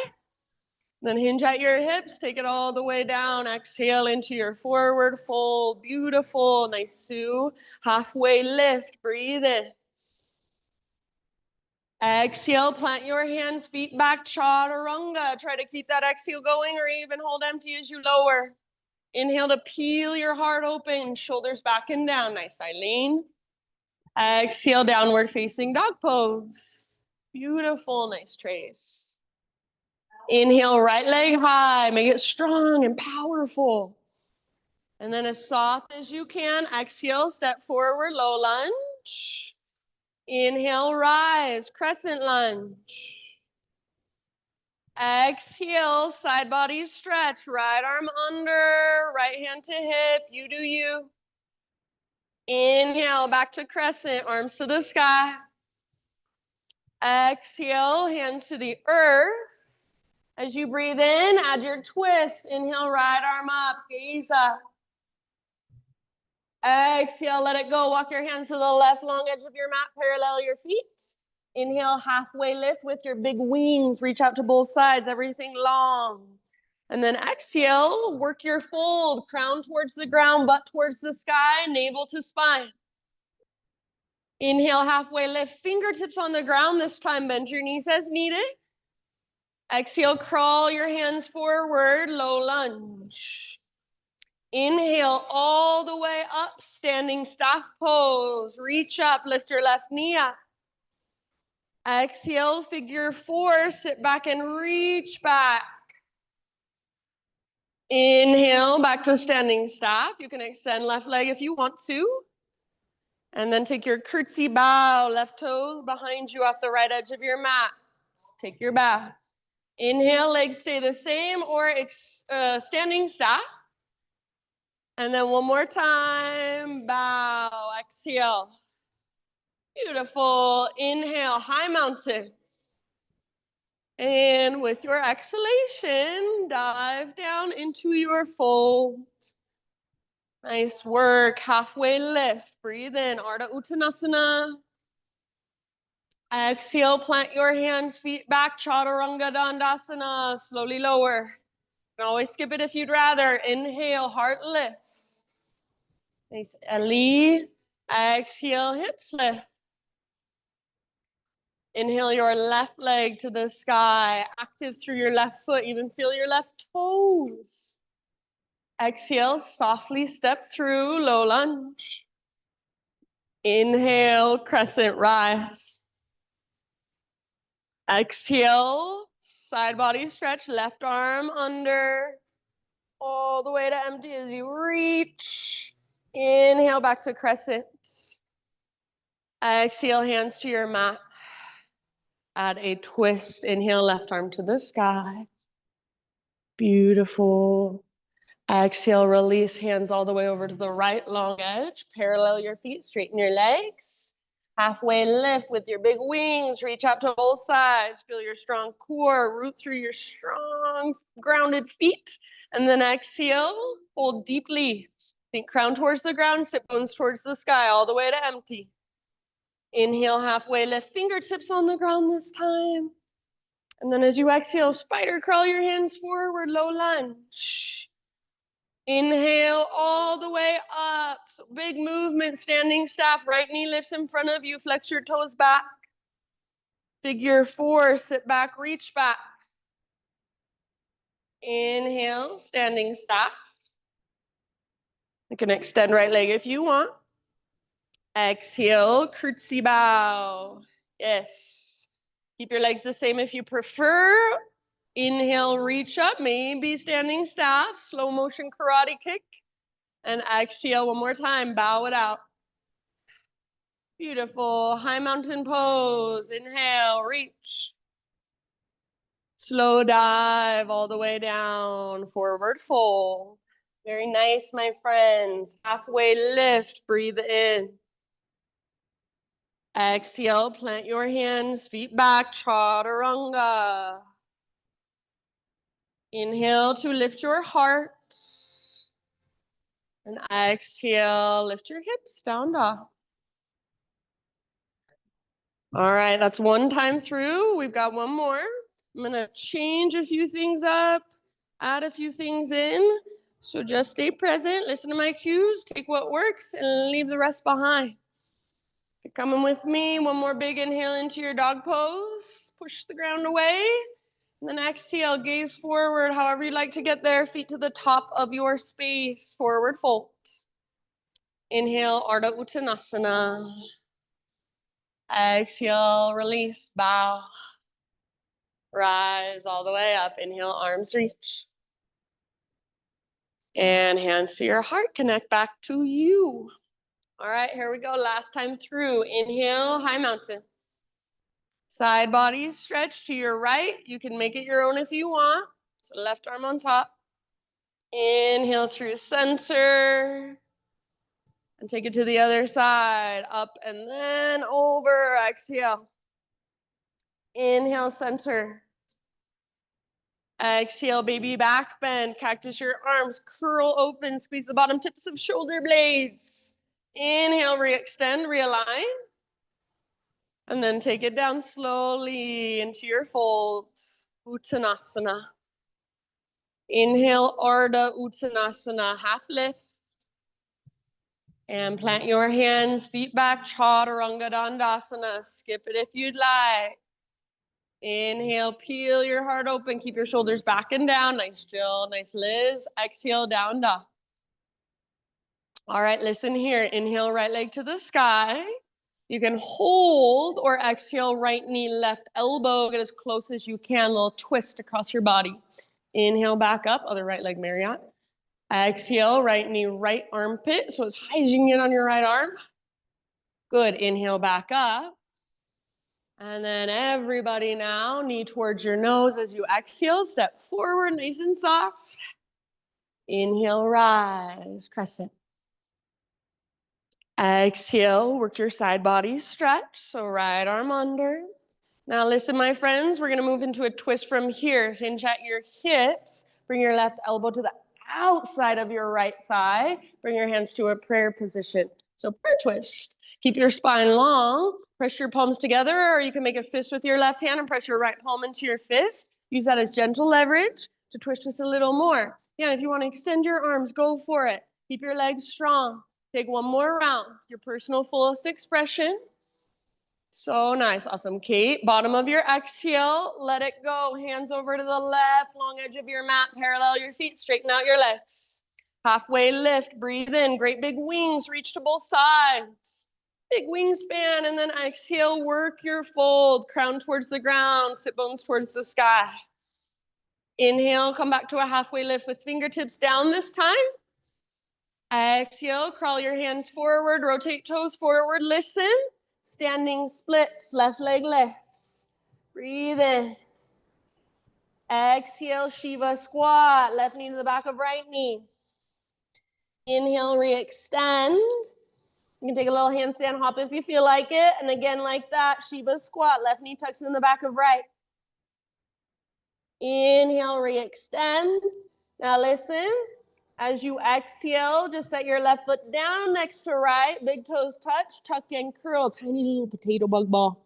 Then hinge at your hips, take it all the way down. Exhale into your forward fold. Beautiful, nice Sue. Halfway lift, breathe in. Exhale, plant your hands, feet back, chaturanga. Try to keep that exhale going or even hold empty as you lower. Inhale to peel your heart open, shoulders back and down. Nice, Eileen. Exhale, downward facing dog pose. Beautiful, nice Trace. Inhale, right leg high, make it strong and powerful. And then as soft as you can, exhale, step forward, low lunge. Inhale, rise, crescent lunge. Exhale, side body stretch, right arm under, right hand to hip, you do you. Inhale, back to crescent, arms to the sky. Exhale, hands to the earth. As you breathe in, add your twist. Inhale, right arm up, gaze up. Exhale, let it go. Walk your hands to the left long edge of your mat, parallel your feet. Inhale, halfway lift with your big wings. Reach out to both sides, everything long. And then exhale, work your fold. Crown towards the ground, butt towards the sky, navel to spine. Inhale, halfway lift, fingertips on the ground. This time, bend your knees as needed. Exhale, crawl your hands forward, low lunge. Inhale all the way up, standing staff pose. Reach up, lift your left knee up. Exhale, figure four, sit back and reach back. Inhale, back to standing staff. You can extend left leg if you want to. And then take your curtsy bow, left toes behind you off the right edge of your mat. Take your bow. Inhale, legs stay the same or standing staff. And then one more time, bow, exhale. Beautiful. Inhale, high mountain. And with your exhalation, dive down into your fold. Nice work. Halfway lift. Breathe in, Ardha Uttanasana. Exhale, plant your hands, feet back, Chaturanga Dandasana. Slowly lower. You can always skip it if you'd rather. Inhale, heart lifts. Nice, Ellie. Exhale, hips lift. Inhale your left leg to the sky. Active through your left foot. Even feel your left toes. Exhale, softly step through, low lunge. Inhale, crescent rise. Exhale, side body stretch, left arm under, all the way to empty as you reach. Inhale, back to crescent. Exhale, hands to your mat. Add a twist. Inhale, left arm to the sky. Beautiful. Exhale, release, hands all the way over to the right long edge. Parallel your feet, straighten your legs. Halfway lift with your big wings. Reach out to both sides. Feel your strong core root through your strong grounded feet. And then exhale, fold deeply. Think crown towards the ground, sit bones towards the sky, all the way to empty. Inhale, halfway lift, fingertips on the ground this time. And then as you exhale, spider crawl your hands forward, low lunge. Inhale all the way up. So big movement, standing staff, right knee lifts in front of you, flex your toes back. Figure 4, sit back, reach back. Inhale, standing staff. You can extend right leg if you want. Exhale, curtsy bow. Yes. Keep your legs the same if you prefer. Inhale, reach up, maybe standing staff, slow motion karate kick. And exhale one more time, bow it out. Beautiful, high mountain pose. Inhale, reach. Slow dive all the way down, forward fold. Very nice, my friends. Halfway lift, breathe in. Exhale, plant your hands, feet back, chaturanga. Inhale to lift your heart. And exhale, lift your hips, down dog. All right, that's one time through. We've got one more. I'm gonna change a few things up, add a few things in. So just stay present, listen to my cues, take what works, and leave the rest behind. You're coming with me, one more big inhale into your dog pose. Push the ground away. And then exhale, gaze forward, however you like to get there. Feet to the top of your space, forward fold. Inhale, Ardha Uttanasana. Exhale, release, bow. Rise all the way up. Inhale, arms reach. And hands to your heart, connect back to you. All right, here we go, last time through. Inhale, high mountain. Side body stretch to your right. You can make it your own if you want. So left arm on top. Inhale through center. And take it to the other side. Up and then over. Exhale. Inhale, center. Exhale, baby back bend. Cactus your arms. Curl open. Squeeze the bottom tips of shoulder blades. Inhale, re-extend, realign. And then take it down slowly into your fold. Uttanasana. Inhale, Ardha Uttanasana, half lift. And plant your hands, feet back, Chaturanga Dandasana. Skip it if you'd like. Inhale, peel your heart open, keep your shoulders back and down. Nice Jill, nice Liz. Exhale, down dog. All right, listen here. Inhale, right leg to the sky. You can hold or exhale, right knee, left elbow. Get as close as you can, a little twist across your body. Inhale, back up, other right leg, Marriott. Exhale, right knee, right armpit. So as high as you can get on your right arm. Good, inhale, back up. And then everybody now, knee towards your nose as you exhale, step forward, nice and soft. Inhale, rise, crescent. Exhale, work your side body stretch. So right arm under. Now listen, my friends, we're gonna move into a twist from here. Hinge at your hips. Bring your left elbow to the outside of your right thigh. Bring your hands to a prayer position. So prayer twist. Keep your spine long. Press your palms together, or you can make a fist with your left hand and press your right palm into your fist. Use that as gentle leverage to twist just a little more. Yeah, if you want to extend your arms, go for it. Keep your legs strong. Take one more round. Your personal fullest expression. So nice, awesome. Kate, bottom of your exhale, let it go. Hands over to the left, long edge of your mat, parallel your feet, straighten out your legs. Halfway lift, breathe in, great big wings, reach to both sides. Big wingspan, and then exhale, work your fold, crown towards the ground, sit bones towards the sky. Inhale, come back to a halfway lift with fingertips down this time. Exhale, crawl your hands forward, rotate toes forward, listen. Standing splits, left leg lifts. Breathe in. Exhale, Shiva squat, left knee to the back of right knee. Inhale, re-extend. You can take a little handstand hop if you feel like it. And again, like that, Shiva squat, left knee tucks in the back of right. Inhale, re-extend. Now listen, as you exhale, just set your left foot down next to right, big toes touch, tuck and curl, tiny little potato bug ball.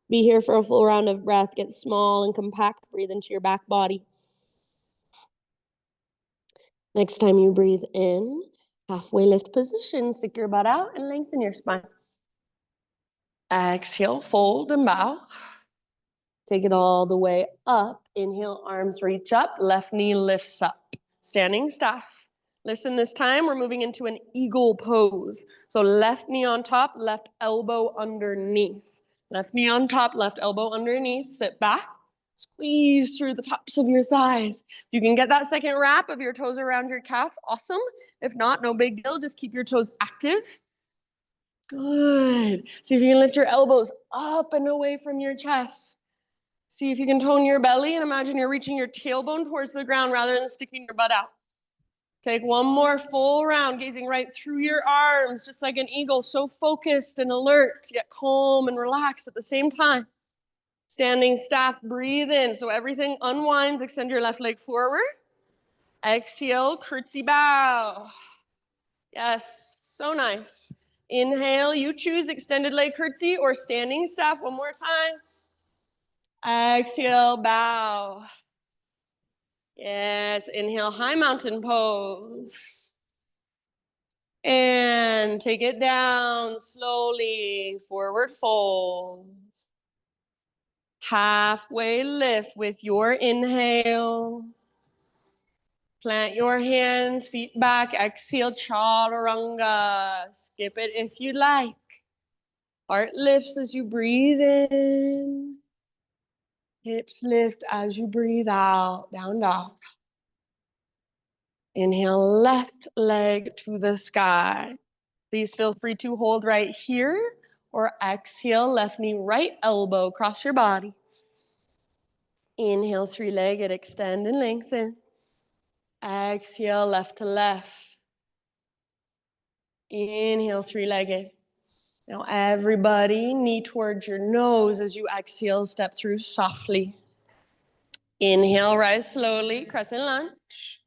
Be here for a full round of breath. Get small and compact. Breathe into your back body. Next time you breathe in, halfway lift position, stick your butt out and lengthen your spine. Exhale, fold and bow. Take it all the way up. Inhale, arms reach up, left knee lifts up. Standing staff. Listen, this time we're moving into an eagle pose. So left knee on top, left elbow underneath. Left knee on top, left elbow underneath. Sit back. Squeeze through the tops of your thighs. If you can get that second wrap of your toes around your calf, awesome. If not, no big deal. Just keep your toes active. Good. See if you can lift your elbows up and away from your chest. See if you can tone your belly and imagine you're reaching your tailbone towards the ground rather than sticking your butt out. Take one more full round, gazing right through your arms, just like an eagle, so focused and alert, yet calm and relaxed at the same time. Standing staff, breathe in. So everything unwinds, extend your left leg forward. Exhale, curtsy bow. Yes, so nice. Inhale, you choose extended leg curtsy or standing staff. One more time. Exhale, bow. Yes, inhale, high mountain pose. And take it down slowly, forward fold. Halfway lift with your inhale. Plant your hands, feet back, exhale, chaturanga. Skip it if you like. Heart lifts as you breathe in. Hips lift as you breathe out, down dog. Inhale, left leg to the sky. Please feel free to hold right here or exhale, left knee, right elbow, cross your body. Inhale, three-legged, extend and lengthen. Exhale, left to left. Inhale, three-legged. Now everybody, knee towards your nose as you exhale, step through softly. Inhale, rise slowly, crescent lunge.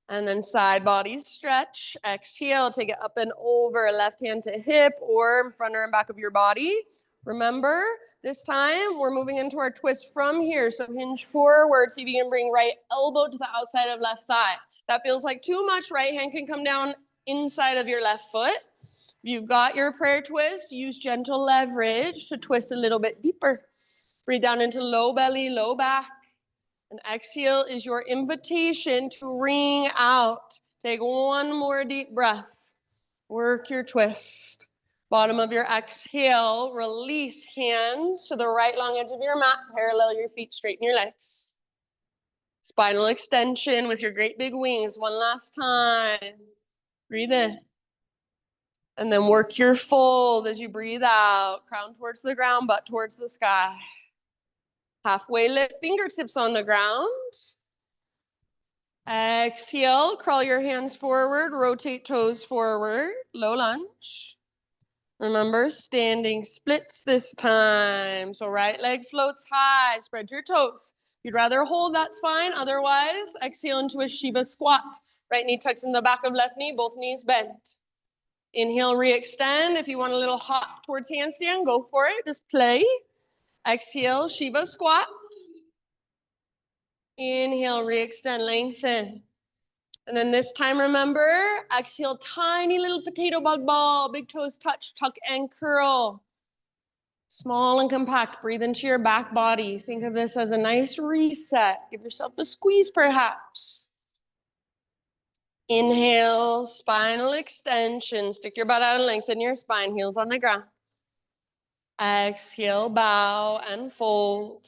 And then side body stretch. Exhale, take it up and over, left hand to hip or front or in back of your body. Remember, this time we're moving into our twist from here. So hinge forward, see if you can bring right elbow to the outside of left thigh. That feels like too much. Right hand can come down inside of your left foot. If you've got your prayer twist, use gentle leverage to twist a little bit deeper. Breathe down into low belly, low back. And exhale is your invitation to ring out. Take one more deep breath. Work your twist. Bottom of your exhale, release hands to the right long edge of your mat. Parallel your feet, straighten your legs. Spinal extension with your great big wings. One last time. Breathe in. And then work your fold as you breathe out. Crown towards the ground, butt towards the sky. Halfway lift, fingertips on the ground. Exhale, crawl your hands forward, rotate toes forward, low lunge. Remember, standing splits this time. So right leg floats high, spread your toes. If you'd rather hold, that's fine. Otherwise, exhale into a Shiva squat. Right knee tucks in the back of left knee, both knees bent. Inhale, re-extend. If you want a little hop towards handstand, go for it. Just play. Exhale, Shiva squat. Inhale, re-extend, lengthen. And then this time, remember, exhale, tiny little potato bug ball. Big toes touch, tuck and curl. Small and compact. Breathe into your back body. Think of this as a nice reset. Give yourself a squeeze, perhaps. Inhale, spinal extension. Stick your butt out and lengthen your spine. Heels on the ground. Exhale, bow and fold.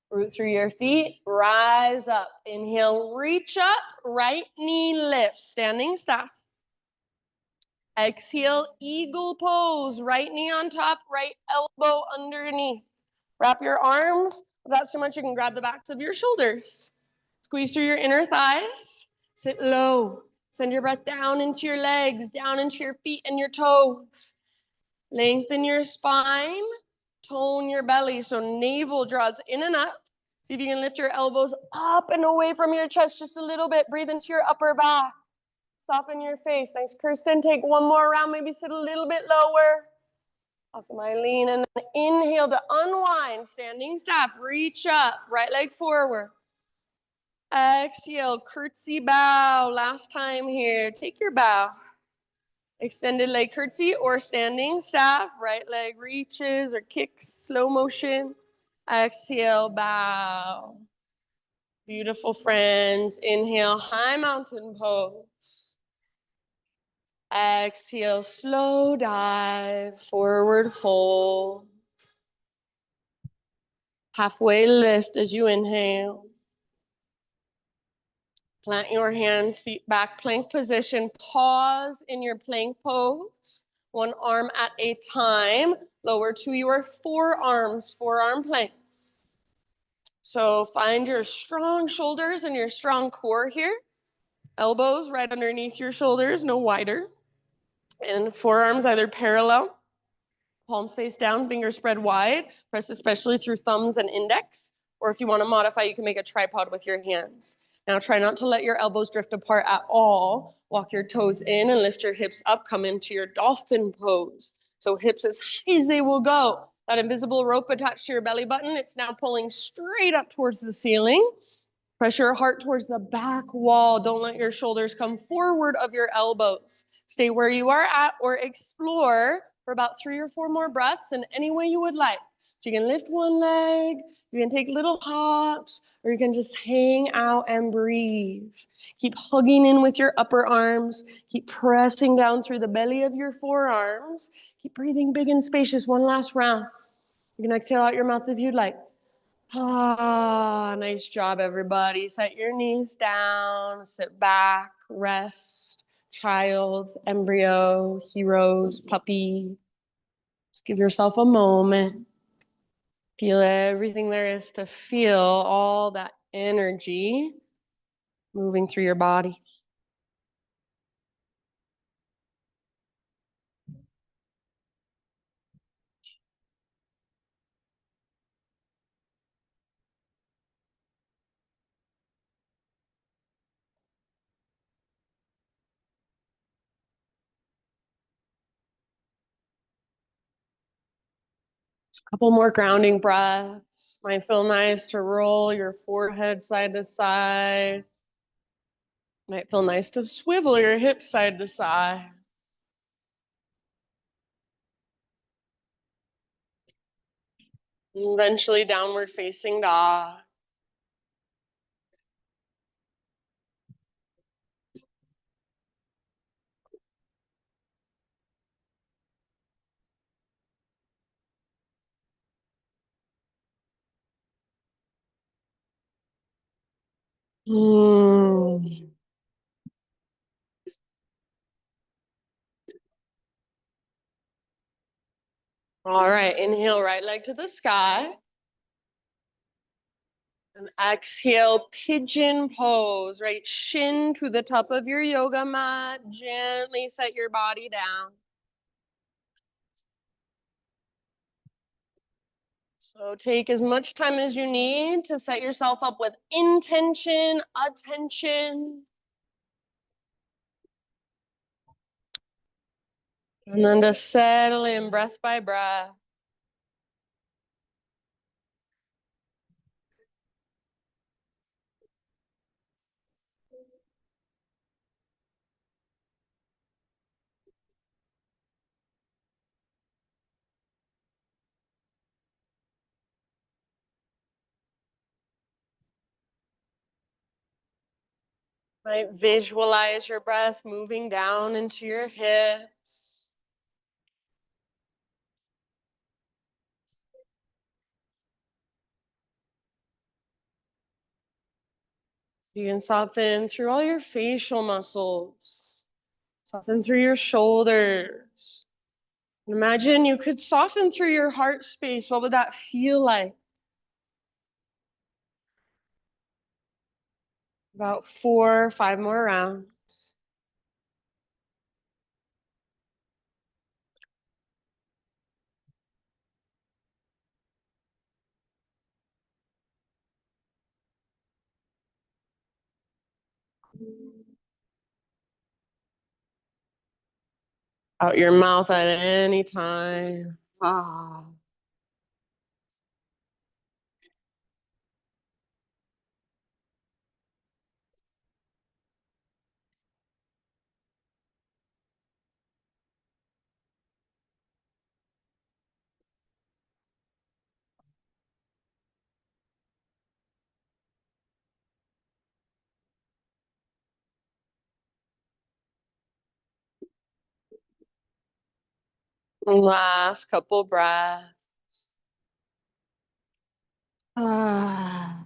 Root through your feet, rise up. Inhale, reach up, right knee lifts, standing staff. Exhale, eagle pose, right knee on top, right elbow underneath. Wrap your arms. If that's too much, you can grab the backs of your shoulders. Squeeze through your inner thighs. Sit low. Send your breath down into your legs, down into your feet and your toes. Lengthen your spine. Tone your belly so navel draws in and up. See if you can lift your elbows up and away from your chest just a little bit. Breathe into your upper back. Soften your face. Nice, Kirsten. Take one more round. Maybe sit a little bit lower. Awesome, Eileen. And then inhale to unwind. Standing staff. Reach up. Right leg forward. Exhale. Curtsy bow. Last time here. Take your bow. Extended leg curtsy or standing staff. Right leg reaches or kicks. Slow motion. Exhale. Bow. Beautiful, friends. Inhale. High mountain pose. Exhale, slow dive, forward fold. Halfway lift as you inhale. Plant your hands, feet back, plank position. Pause in your plank pose. One arm at a time. Lower to your forearms, forearm plank. So find your strong shoulders and your strong core here. Elbows right underneath your shoulders, no wider. And forearms either parallel, palms face down, fingers spread wide. Press especially through thumbs and index. Or if you want to modify, you can make a tripod with your hands. Now try not to let your elbows drift apart at all. Walk your toes in and lift your hips up. Come into your dolphin pose. So hips as high as they will go. That invisible rope attached to your belly button, it's now pulling straight up towards the ceiling. Press your heart towards the back wall. Don't let your shoulders come forward of your elbows. Stay where you are at or explore for about 3 or 4 more breaths in any way you would like. So you can lift one leg, you can take little hops, or you can just hang out and breathe. Keep hugging in with your upper arms. Keep pressing down through the belly of your forearms. Keep breathing big and spacious. One last round. You can exhale out your mouth if you'd like. Ah, nice job, everybody. Set your knees down, sit back, rest, child, embryo, heroes, puppy. Just give yourself a moment. Feel everything there is to feel, all that energy moving through your body. Couple more grounding breaths. Might feel nice to roll your forehead side to side. Might feel nice to swivel your hips side to side. Eventually downward facing dog. Mm. All right, inhale, right leg to the sky. And exhale, pigeon pose, right shin to the top of your yoga mat. Gently set your body down. So take as much time as you need to set yourself up with intention, attention. And then to settle in breath by breath. Right, visualize your breath moving down into your hips. You can soften through all your facial muscles. Soften through your shoulders. Imagine you could soften through your heart space. What would that feel like? About 4 or 5 more rounds. Out your mouth at any time. Ah. Last couple breaths. Ah.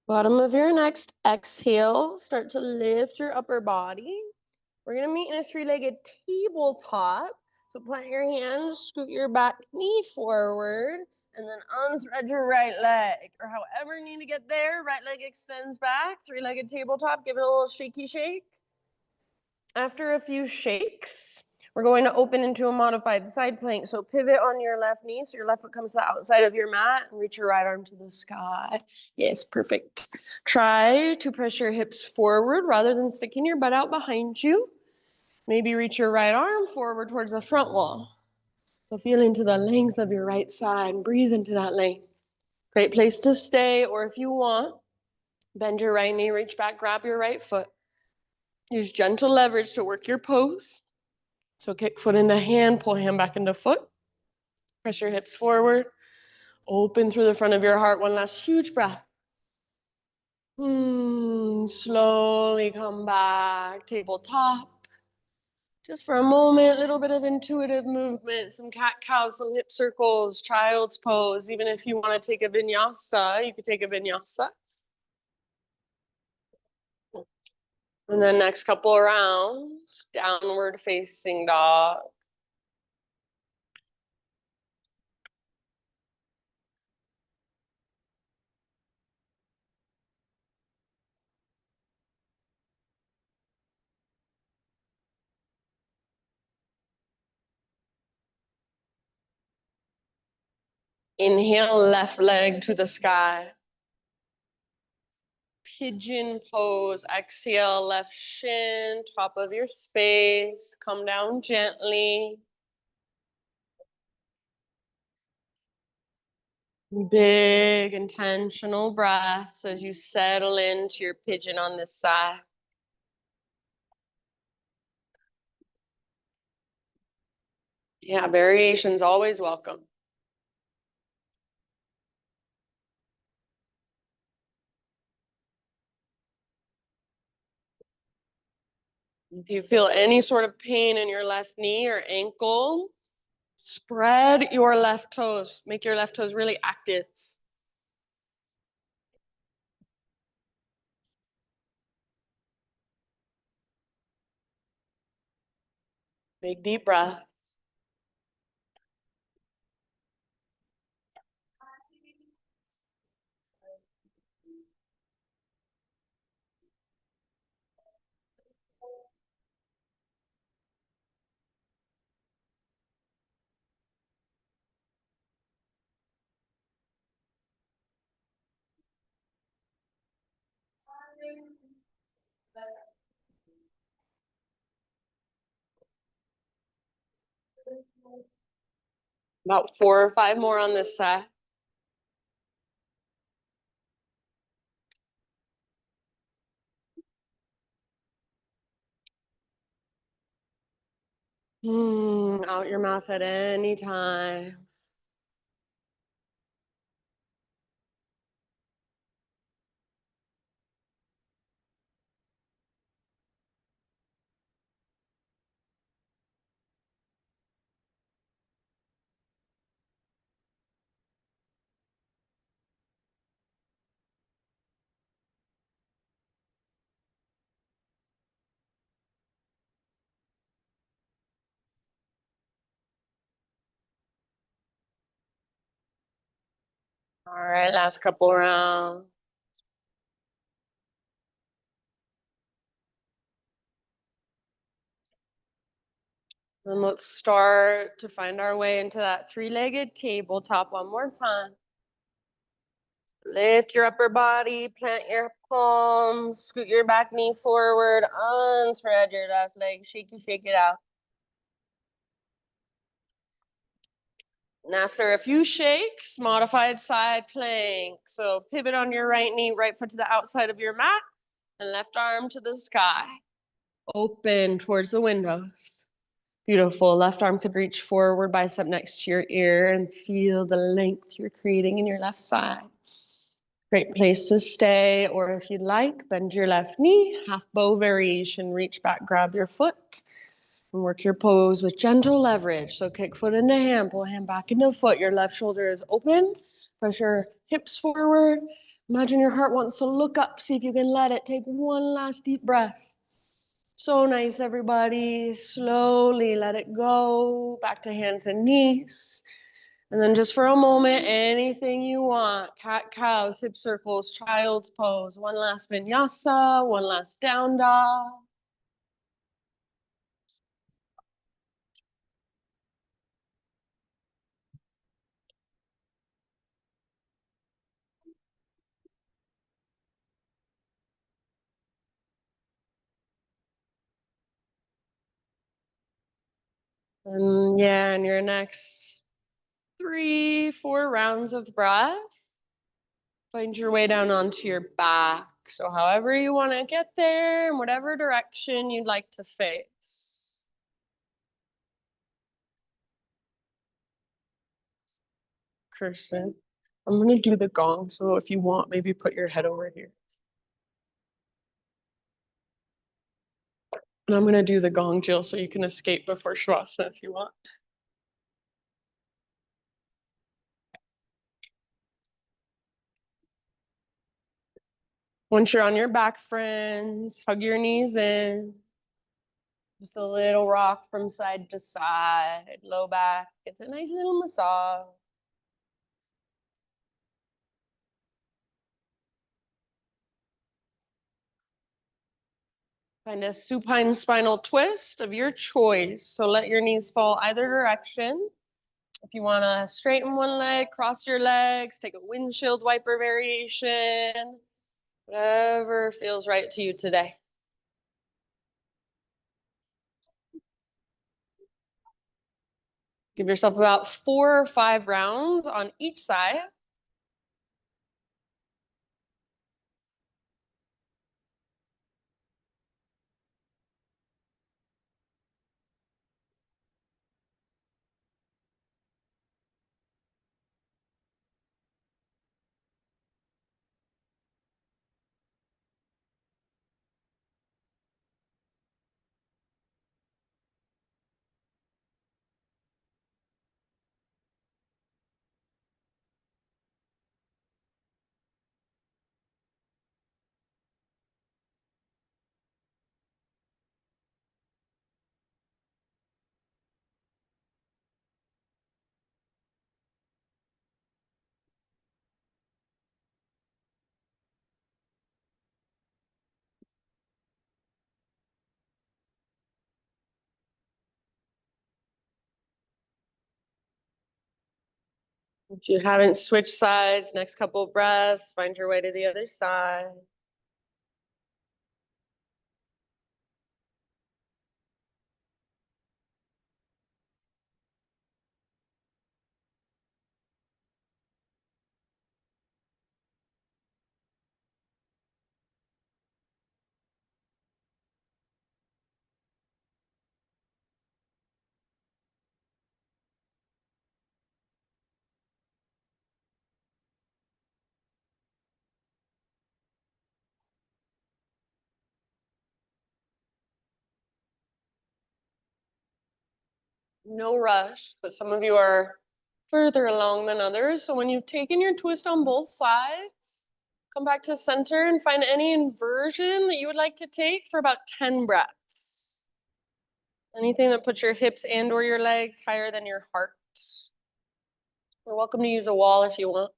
Bottom of your next exhale, start to lift your upper body. We're gonna meet in a three-legged tabletop. So plant your hands, scoot your back knee forward, and then unthread your right leg. Or however you need to get there, right leg extends back, three-legged tabletop, give it a little shaky shake. After a few shakes, we're going to open into a modified side plank. So pivot on your left knee, so your left foot comes to the outside of your mat, and reach your right arm to the sky. Yes, perfect. Try to press your hips forward rather than sticking your butt out behind you. Maybe reach your right arm forward towards the front wall. So feel into the length of your right side and breathe into that length. Great place to stay, or if you want, bend your right knee, reach back, grab your right foot. Use gentle leverage to work your pose. So kick foot into hand, pull hand back into foot. Press your hips forward. Open through the front of your heart. One last huge breath. Slowly come back, tabletop. Just for a moment, a little bit of intuitive movement, some cat-cow, some hip circles, child's pose. Even if you want to take a vinyasa, you could take a vinyasa. And then next couple of rounds, downward facing dog. Inhale, left leg to the sky. Pigeon pose. Exhale, left shin, top of your space. Come down gently. Big intentional breaths as you settle into your pigeon on this side. Yeah, variation's always welcome. If you feel any sort of pain in your left knee or ankle, spread your left toes. Make your left toes really active. Big deep breath. About 4 or 5 more on this side. Out your mouth at any time. All right, last couple rounds. And let's start to find our way into that three-legged tabletop one more time. Lift your upper body, plant your palms, scoot your back knee forward, unspread your left leg, shake it out. And after a few shakes, modified side plank. So pivot on your right knee, right foot to the outside of your mat, and left arm to the sky. Open towards the windows. Beautiful. Left arm could reach forward, bicep next to your ear, and feel the length you're creating in your left side. Great place to stay, or if you'd like, bend your left knee, half bow variation, reach back, grab your foot, and work your pose with gentle leverage. So kick foot into hand, pull hand back into foot. Your left shoulder is open, press your hips forward. Imagine your heart wants to look up, see if you can let it. Take one last deep breath. So nice, everybody. Slowly let it go, back to hands and knees. And then just for a moment, anything you want. Cat, cows, hip circles, child's pose. One last vinyasa, one last down dog. And yeah, in your next 3, 4 rounds of breath, find your way down onto your back. So however you want to get there, in whatever direction you'd like to face. Kirsten, I'm gonna do the gong, so if you want, maybe put your head over here. And I'm gonna do the gong, Jill, so you can escape before Shavasana if you want. Once you're on your back, friends, hug your knees in. Just a little rock from side to side, low back. It's a nice little massage. Find a supine spinal twist of your choice. So let your knees fall either direction. If you want to straighten one leg, cross your legs, take a windshield wiper variation, whatever feels right to you today. Give yourself about 4 or 5 rounds on each side. If you haven't switched sides, next couple of breaths, find your way to the other side. No rush, but some of you are further along than others. So when you've taken your twist on both sides, come back to center and find any inversion that you would like to take for about 10 breaths. Anything that puts your hips and or your legs higher than your heart. You're welcome to use a wall if you want.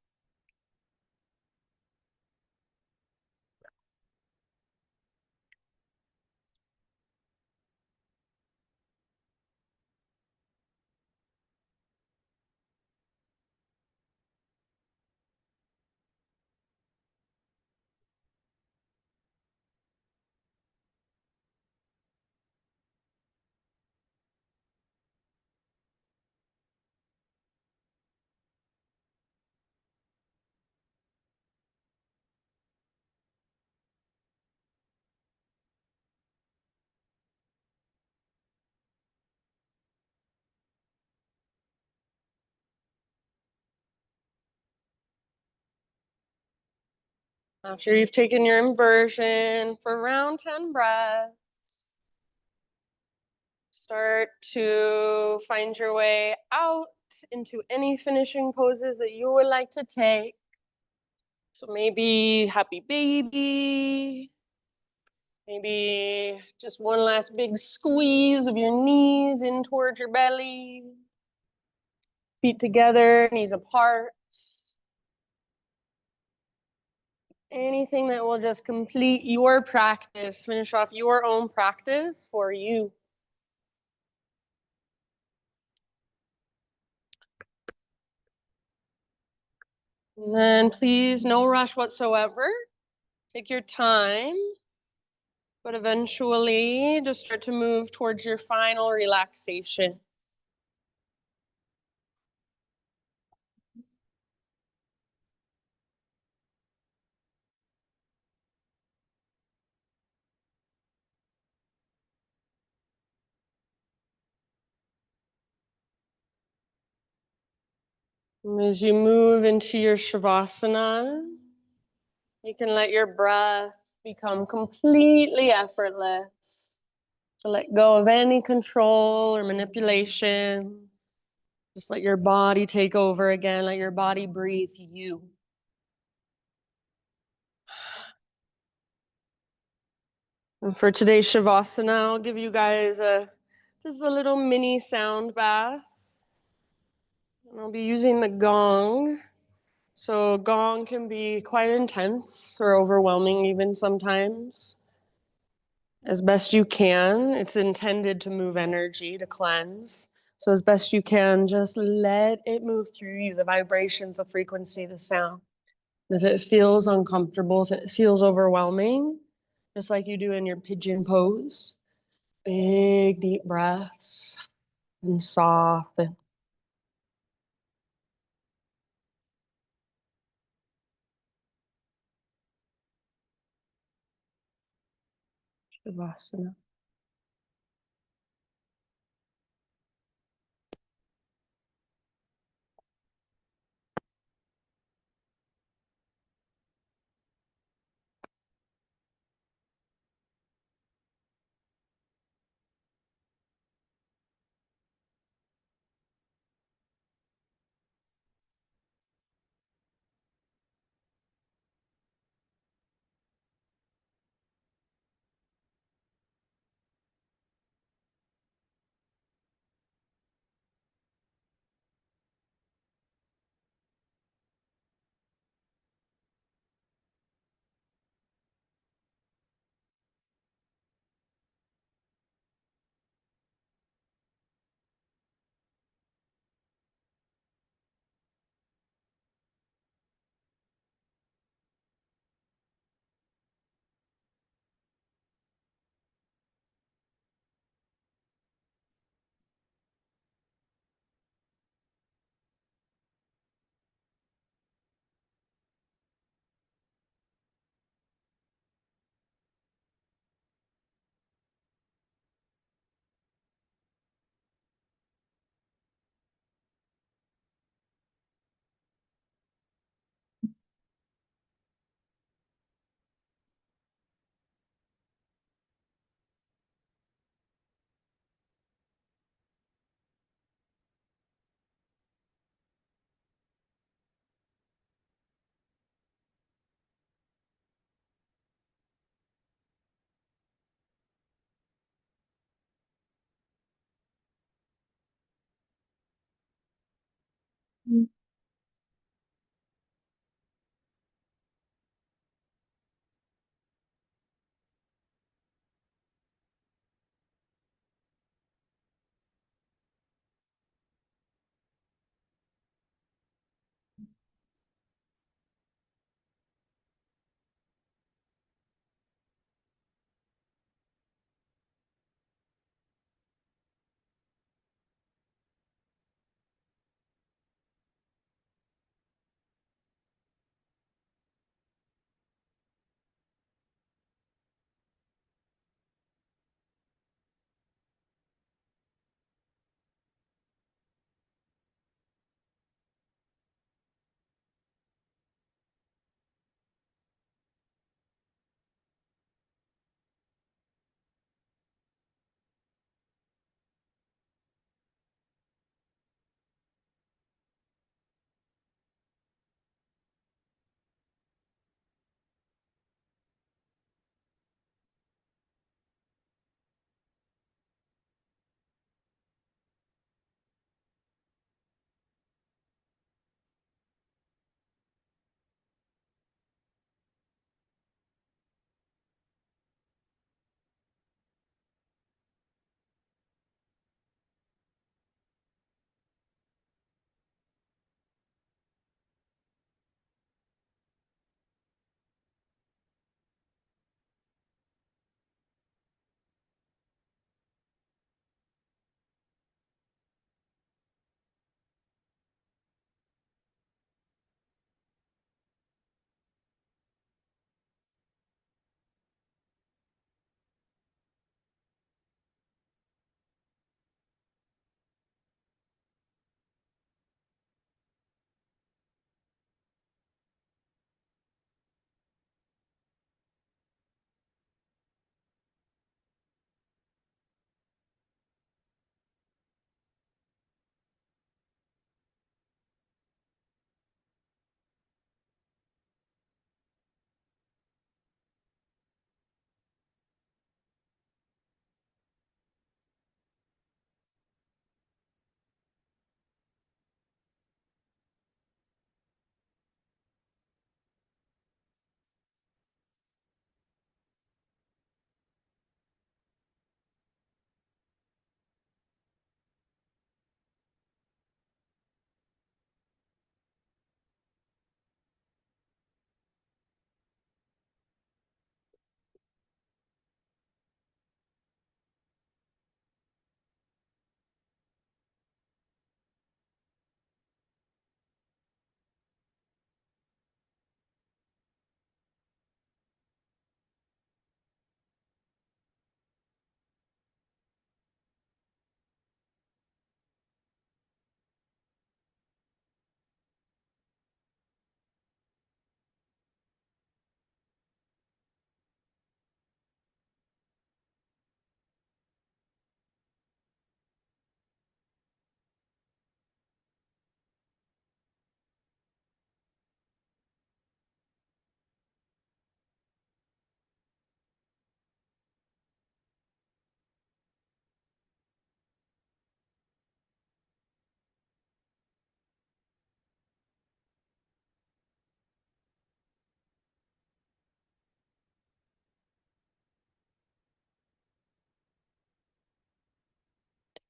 After you've taken your inversion for around 10 breaths, start to find your way out into any finishing poses that you would like to take. So maybe happy baby, maybe just one last big squeeze of your knees in towards your belly. Feet together, knees apart. Anything that will just complete your practice, finish off your own practice for you. And then please, no rush whatsoever. Take your time, but eventually just start to move towards your final relaxation. As you move into your Shavasana, you can let your breath become completely effortless. To let go of any control or manipulation. Just let your body take over again. Let your body breathe you. And for today's Shavasana, I'll give you guys just a little mini sound bath. And I'll be using the gong. So gong can be quite intense or overwhelming even sometimes. As best you can, it's intended to move energy, to cleanse. So as best you can, just let it move through you, the vibrations, the frequency, the sound. And if it feels uncomfortable, if it feels overwhelming, just like you do in your pigeon pose, big deep breaths and soften. Shavasana.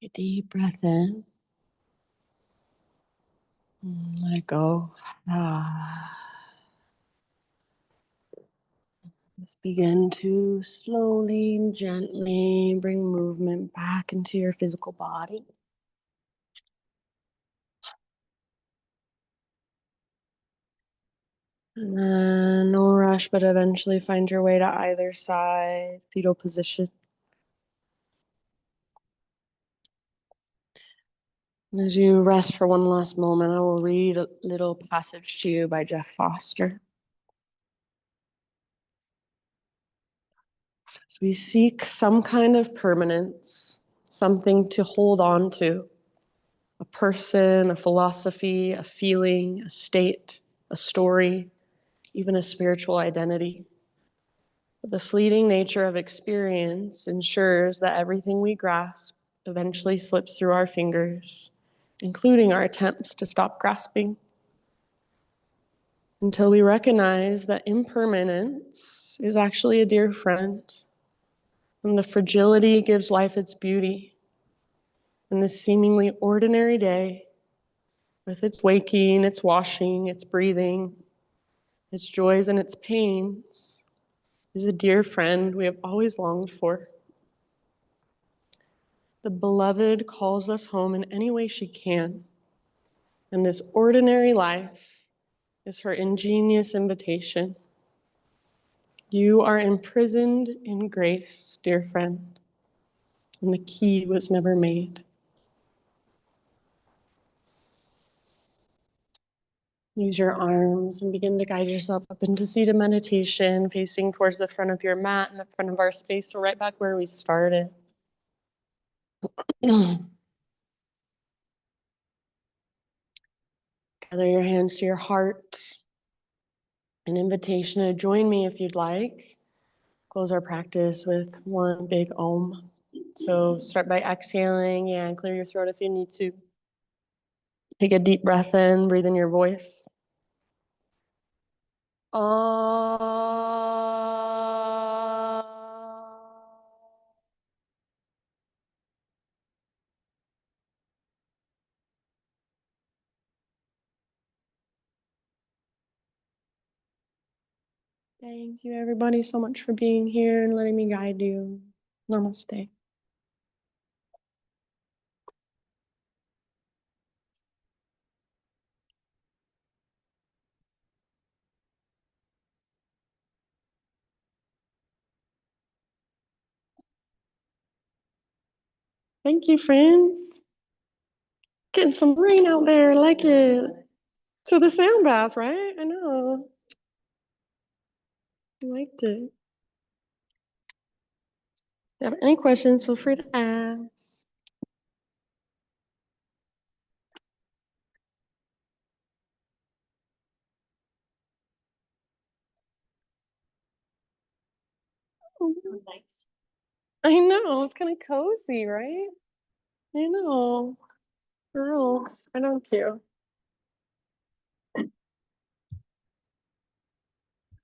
A deep breath in. Let it go. Just begin to slowly and gently bring movement back into your physical body. And then no rush, but eventually find your way to either side, fetal position. And as you rest for one last moment, I will read a little passage to you by Jeff Foster. So as we seek some kind of permanence, something to hold on to, a person, a philosophy, a feeling, a state, a story, even a spiritual identity. But the fleeting nature of experience ensures that everything we grasp eventually slips through our fingers, including our attempts to stop grasping, until we recognize that impermanence is actually a dear friend, and the fragility gives life its beauty. And this seemingly ordinary day, with its waking, its washing, its breathing, its joys and its pains, is a dear friend we have always longed for. The beloved calls us home in any way she can, and this ordinary life is her ingenious invitation. You are imprisoned in grace, dear friend, and the key was never made. Use your arms and begin to guide yourself up into seated meditation, facing towards the front of your mat and the front of our space, so right back where we started. Gather your hands to your heart. An invitation to join me if you'd like. Close our practice with one big Om. So start by exhaling, and clear your throat if you need to. Take a deep breath in, breathe in your voice. Thank you, everybody, so much for being here and letting me guide you. Namaste. Thank you, friends. Getting some rain out there. I like it. So the sound bath, right? I know. I liked it. If you have any questions, feel free to ask. So nice. I know. It's kind of cozy, right? I know. For real. I know, cute.